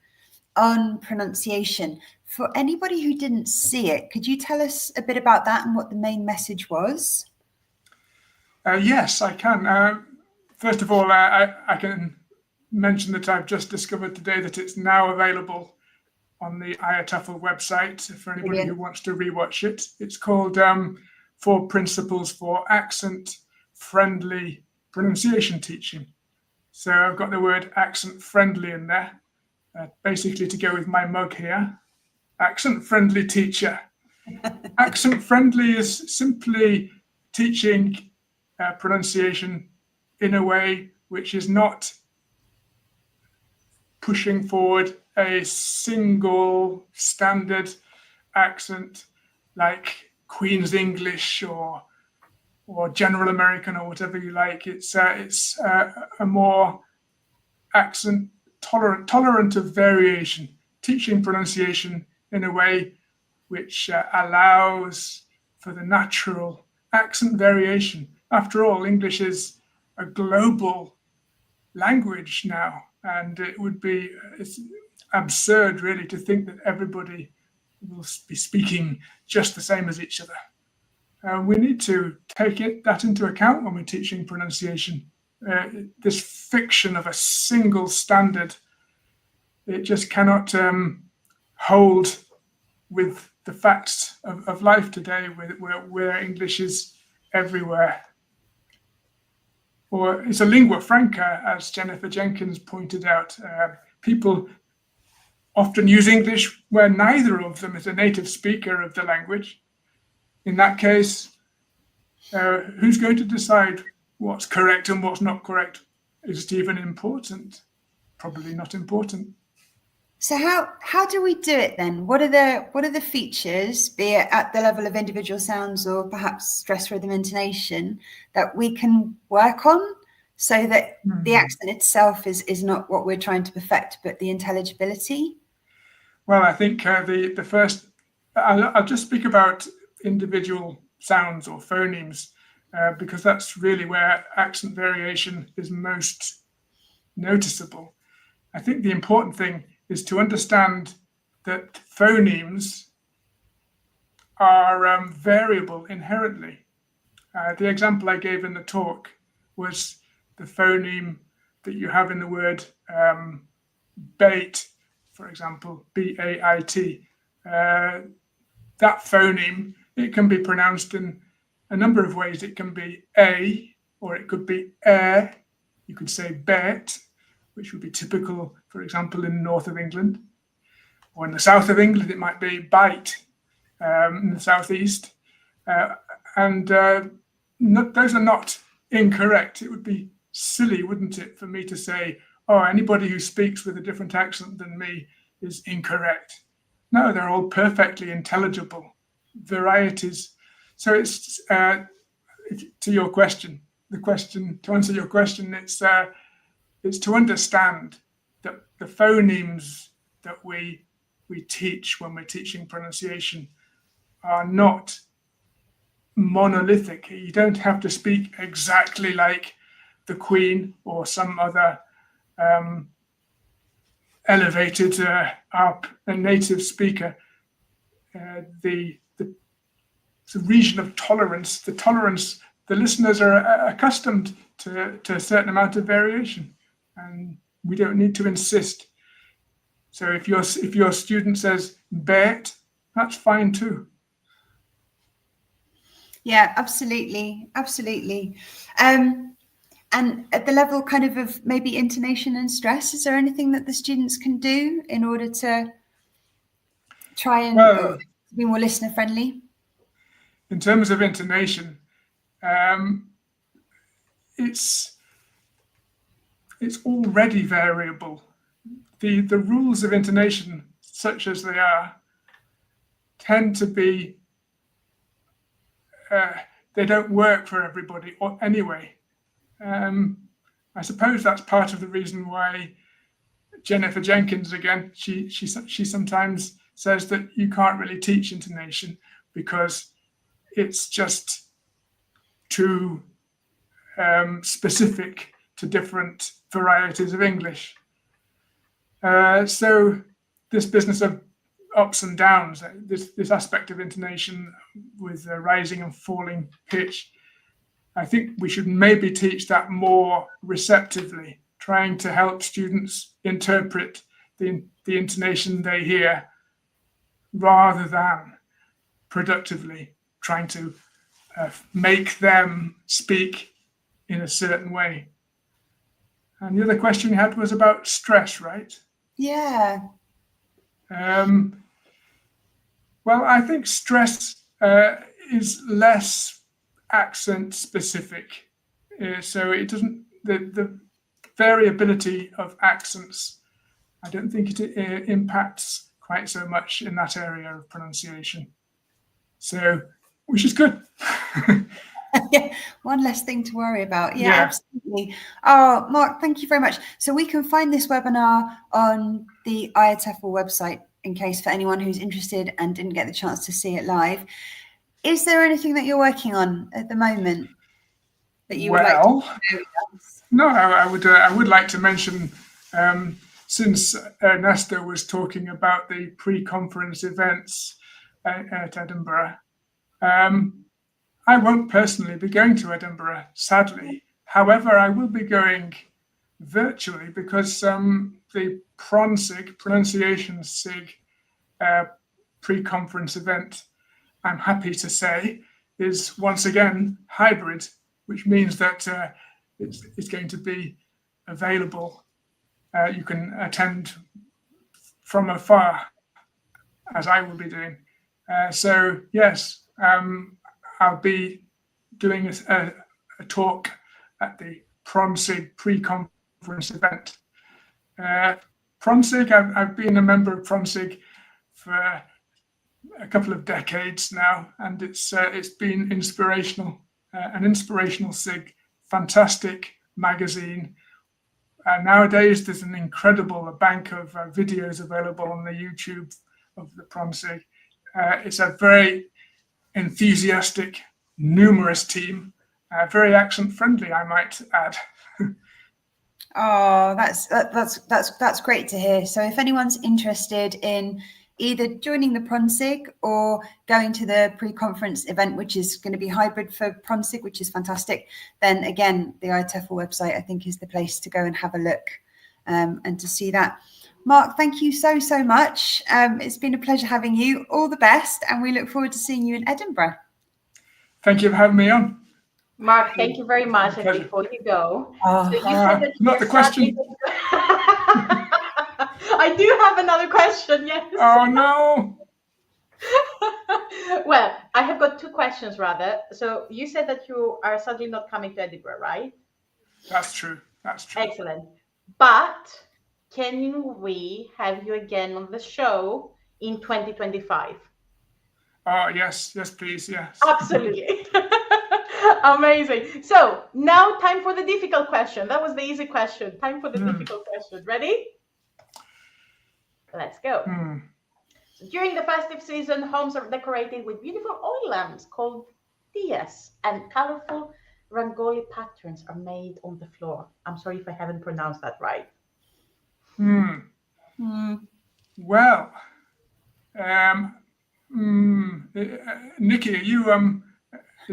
on pronunciation. For anybody who didn't see it, could you tell us a bit about that and what the main message was? Yes, I can. First of all, I can mention that I've just discovered today that it's now available on the IATEFL website for anybody who wants to rewatch it. It's called 4 Principles for Accent-Friendly Pronunciation Teaching. So I've got the word accent-friendly in there, basically to go with my mug here. Accent-friendly teacher. Accent-friendly is simply teaching pronunciation in a way which is not pushing forward a single standard accent like Queen's English or General American or whatever you like. It's a more accent tolerant of variation, teaching pronunciation in a way which allows for the natural accent variation. After all, English is a global language now, and it's absurd really to think that everybody will be speaking just the same as each other. We need to take that into account when we're teaching pronunciation. This fiction of a single standard, it just cannot hold with the facts of life today, where English is everywhere. Or it's a lingua franca, as Jennifer Jenkins pointed out. People often use English where neither of them is a native speaker of the language. In that case, who's going to decide what's correct and what's not correct? Is it even important? Probably not important. So how do we do it then? What are the features, be it at the level of individual sounds or perhaps stress, rhythm, intonation, that we can work on so that the accent itself is not what we're trying to perfect, but the intelligibility? Well, I think the first, I'll just speak about individual sounds or phonemes, because that's really where accent variation is most noticeable. I think the important thing is to understand that phonemes are variable inherently. The example I gave in the talk was the phoneme that you have in the word bait, for example, B-A-I-T. That phoneme, it can be pronounced in a number of ways. It can be A, or it could be air. You could say bet, which would be typical, for example, in the north of England. Or in the south of England, it might be bite in the southeast. Those are not incorrect. It would be silly, wouldn't it, for me to say, oh, anybody who speaks with a different accent than me is incorrect. No, they're all perfectly intelligible varieties. So it's to your question. To answer your question, it's to understand that the phonemes that we teach when we're teaching pronunciation are not monolithic. You don't have to speak exactly like the Queen or some other elevated up a native speaker. The region of tolerance, the listeners are accustomed to a certain amount of variation, and we don't need to insist. So if your student says bet, that's fine too. Yeah, absolutely. And at the level kind of maybe intonation and stress, is there anything that the students can do in order to try and be more listener friendly? In terms of intonation, it's already variable. The rules of intonation, such as they are, tend to be, they don't work for everybody anyway. I suppose that's part of the reason why Jennifer Jenkins, again, she sometimes says that you can't really teach intonation because it's just too specific to different varieties of English. So this business of ups and downs, this aspect of intonation with rising and falling pitch, I think we should maybe teach that more receptively, trying to help students interpret the intonation they hear rather than productively trying to make them speak in a certain way. And the other question you had was about stress, right? Yeah. Well, I think stress is less accent specific. So it doesn't, the variability of accents, I don't think it impacts quite so much in that area of pronunciation. So, which is good. Yeah, one less thing to worry about. Yeah, absolutely. Oh, Mark, thank you very much. So we can find this webinar on the IATEFL website in case for anyone who's interested and didn't get the chance to see it live. Is there anything that you're working on at the moment that you would like to share with us? No, I would like to mention, since Ernesto was talking about the pre-conference events at Edinburgh, I won't personally be going to Edinburgh, sadly. However, I will be going virtually because the PronSig, pronunciation SIG, pre-conference event, I'm happy to say, is once again hybrid, which means that it's going to be available. You can attend from afar, as I will be doing. So yes, I'll be doing a talk at the PronSig pre-conference event. PronSig, I've been a member of PronSig for a couple of decades now, and it's been inspirational, an inspirational SIG, fantastic magazine. Nowadays, there's an incredible bank of videos available on the YouTube of the PronSig. It's a very enthusiastic, numerous team, very accent friendly, I might add. Oh, that's great to hear. So if anyone's interested in either joining the PronSig or going to the pre-conference event, which is going to be hybrid for PronSig, which is fantastic, then again, the IATEFL website, I think, is the place to go and have a look and to see that. Mark, thank you so much. It's been a pleasure having you. All the best, and we look forward to seeing you in Edinburgh. Thank you for having me on. Mark, thank you very much. And before you go, so you said that not the question. I do have another question, yes. Oh, no. Well, I have got two questions, rather. So you said that you are sadly not coming to Edinburgh, right? That's true. That's true. Excellent. But can we have you again on the show in 2025? Oh, yes. Yes, please. Yes. Absolutely. Amazing. So now time for the difficult question. That was the easy question. Time for the difficult question. Ready? Let's go. So during the festive season, homes are decorated with beautiful oil lamps called diyas, and colorful rangoli patterns are made on the floor. I'm sorry if I haven't pronounced that right. Well, Nikki, you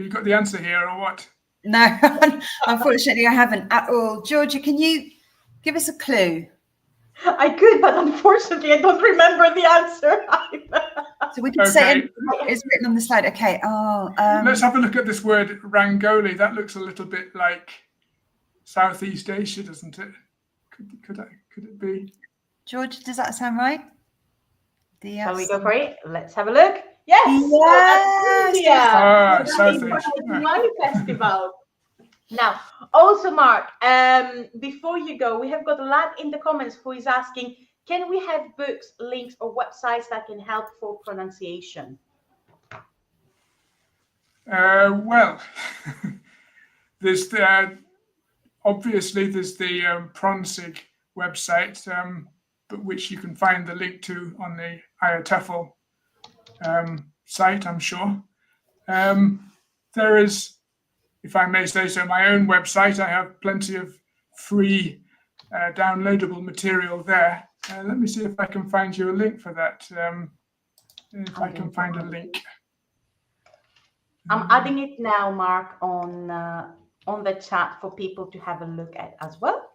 got the answer here or what? No, unfortunately, I haven't at all. Georgia, can you give us a clue? I could, but unfortunately, I don't remember the answer either. So we did say it's written on the slide. Okay. Let's have a look at this word rangoli. That looks a little bit like Southeast Asia, doesn't it? Could it be? Georgia, does that sound right? Shall we go for it? Let's have a look. Yes. South Asia. Diwali festival. Now, also, Mark, before you go, we have got a lad in the comments who is asking, can we have books, links, or websites that can help for pronunciation? Well, there's obviously there's the PronSig website, but which you can find the link to on the IATEFL site, I'm sure. There is, if I may say so, my own website. I have plenty of free downloadable material there. Let me see if I can find you a link for that. If I can find a link. I'm adding it now, Mark, on the chat for people to have a look at as well.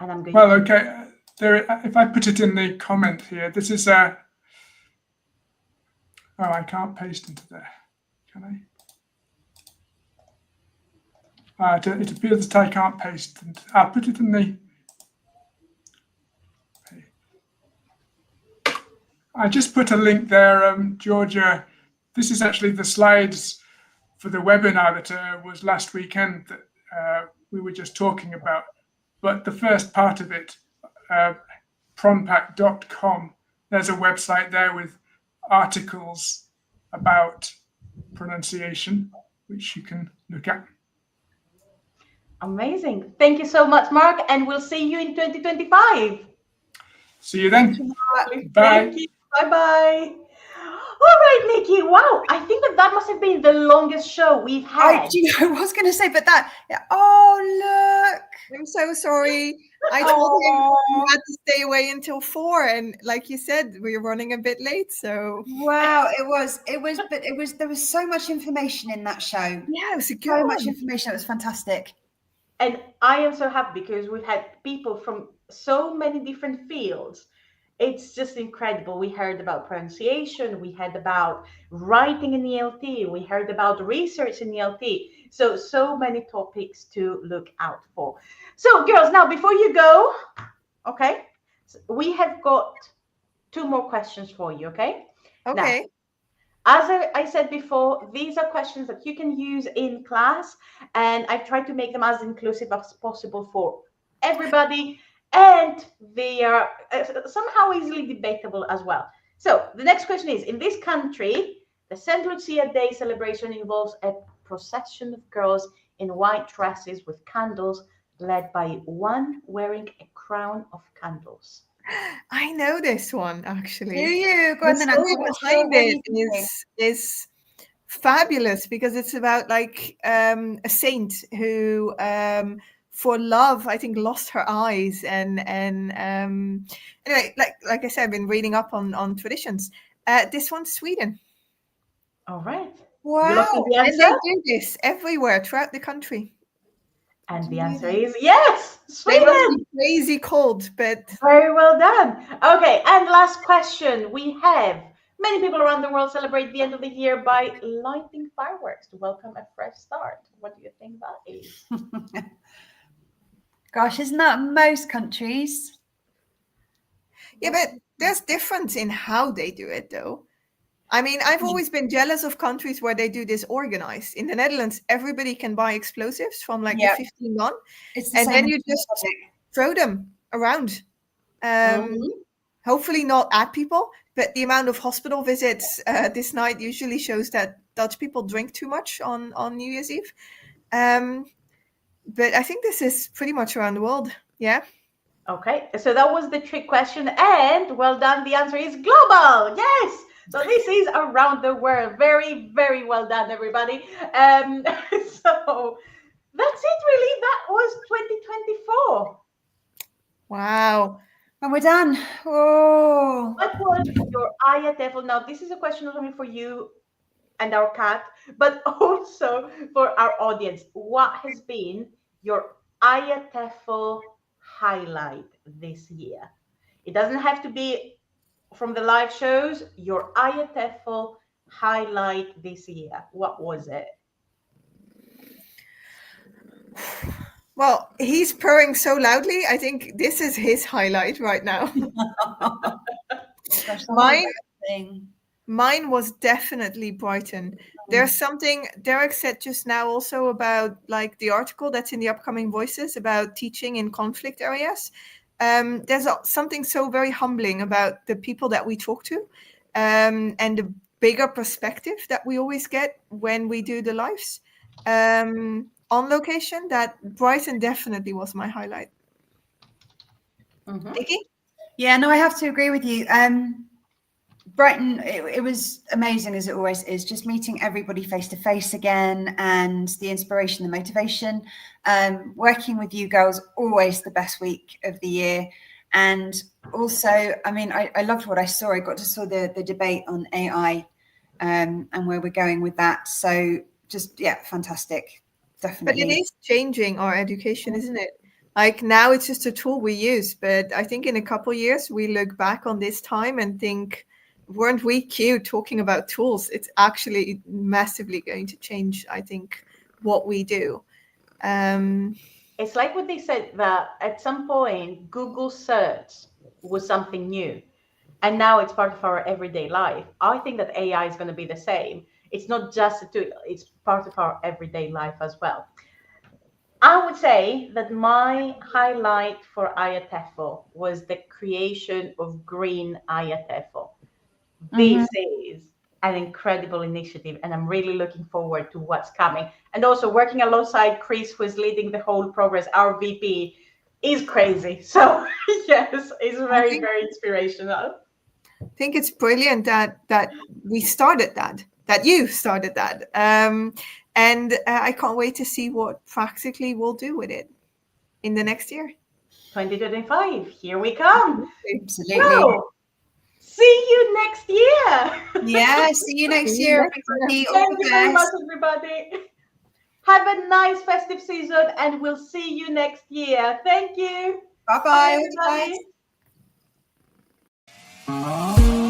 And I'm going. Well, okay. There, if I put it in the comment here, this is a. Oh, I can't paste into there. Can I? It appears that I can't paste. I'll put it in the. I just put a link there, Georgia. This is actually the slides for the webinar that was last weekend that we were just talking about. But the first part of it, pronpack.com, there's a website there with articles about pronunciation, which you can look at. Amazing. Thank you so much, Mark, and we'll see you in 2025. See you then. Bye. Thank you. Bye-bye. All right, Nikki. Wow, I think that must have been the longest show we've had. I was going to say, but that. Oh, look. I'm so sorry. I told him we had to stay away until 4, and like you said, we were running a bit late. So wow, there was so much information in that show. Yeah, it was so much information. It was fantastic. And I am so happy because we've had people from so many different fields. It's just incredible. We heard about pronunciation, we heard about writing in ELT, we heard about research in ELT. So many topics to look out for. So, girls, now before you go, okay, we have got 2 more questions for you, okay? Now, Okay. as I said before, these are questions that you can use in class, and I've tried to make them as inclusive as possible for everybody, and they are somehow easily debatable as well. So the next question is, in this country, the St. Lucia Day celebration involves a procession of girls in white dresses with candles, led by one wearing a crown of candles. I know this one Do actually. you? Go The on then, story Anna. behind What are it you thinking? is fabulous because it's about like a saint who for love I think lost her eyes and anyway like I said, I've been reading up on traditions. This one's Sweden, All right. You Wow. locked in the and they answer? do this everywhere throughout the country. And the Didn't answer know is yes, They must Sweden. be crazy cold, but Very well done. Okay, and last question. We have many people around the world celebrate the end of the year by lighting fireworks to welcome a fresh start. What do you think that is? Gosh, isn't that most countries? yeah, but there's difference in how they do it though. I mean, I've always been jealous of countries where they do this organized. In the Netherlands, everybody can buy explosives from like Yeah. the 15 on, It's the and same then in you the just Republic. throw them around. Mhm. Hopefully not at people, but the amount of hospital visits this night usually shows that Dutch people drink too much on New Year's Eve. But I think this is pretty much around the world. Yeah. Okay, so that was the trick question, and well done. The answer is global. Yes. So this is around the world. Very, very well done, everybody. So that's it, really. That was 2024. Wow. And we're done. Oh. What was your IATEFL? Now, this is a question not only for you and our cat, but also for our audience. What has been your IATEFL highlight this year? It doesn't have to be from the live shows. Your IATEFL highlight this year. What was it? Well, he's purring so loudly. I think this is his highlight right now. Gosh, Mine thing. Mine was definitely Brighton. There's something Derek said just now also about like the article that's in the upcoming Voices about teaching in conflict areas. There's something so very humbling about the people that we talk to, and the bigger perspective that we always get when we do the lives on location. That Brighton definitely was my highlight. Mhm. Vicky? Yeah, no, I have to agree with you. Brighton, it was amazing as it always is, just meeting everybody face to face again, and the inspiration, the motivation. Working with you girls, always the best week of the year. And also, I mean, I loved what I saw. I got to saw the debate on AI and where we're going with that. So just, yeah, fantastic. But Definitely. it is changing our education, isn't it? Like now it's just a tool we use, but I think in a couple of years we look back on this time and think, weren't we cute talking about tools? It's actually massively going to change, I think, what we do. It's like what they said that at some point Google search was something new, and now it's part of our everyday life. I think that AI is going to be the same. It's not just a tool, it's part of our everyday life as well. I would say that my highlight for IATEFL was the creation of Green IATEFL. This is an incredible initiative, and I'm really looking forward to what's coming. And also working alongside Chris, who is leading the whole progress, our VP, is crazy. So yes, it's very, very inspirational. I think it's brilliant that we started that you started that. And I can't wait to see what practically we'll do with it in the next year. 2025, here we come. Absolutely. So, see you next year. Yeah, see you next See you year, next year. everybody. All Thank the you very much, best. everybody. Have a nice festive season, and we'll see you next year. Thank you. Bye-bye. Bye, All the everybody. best. Bye.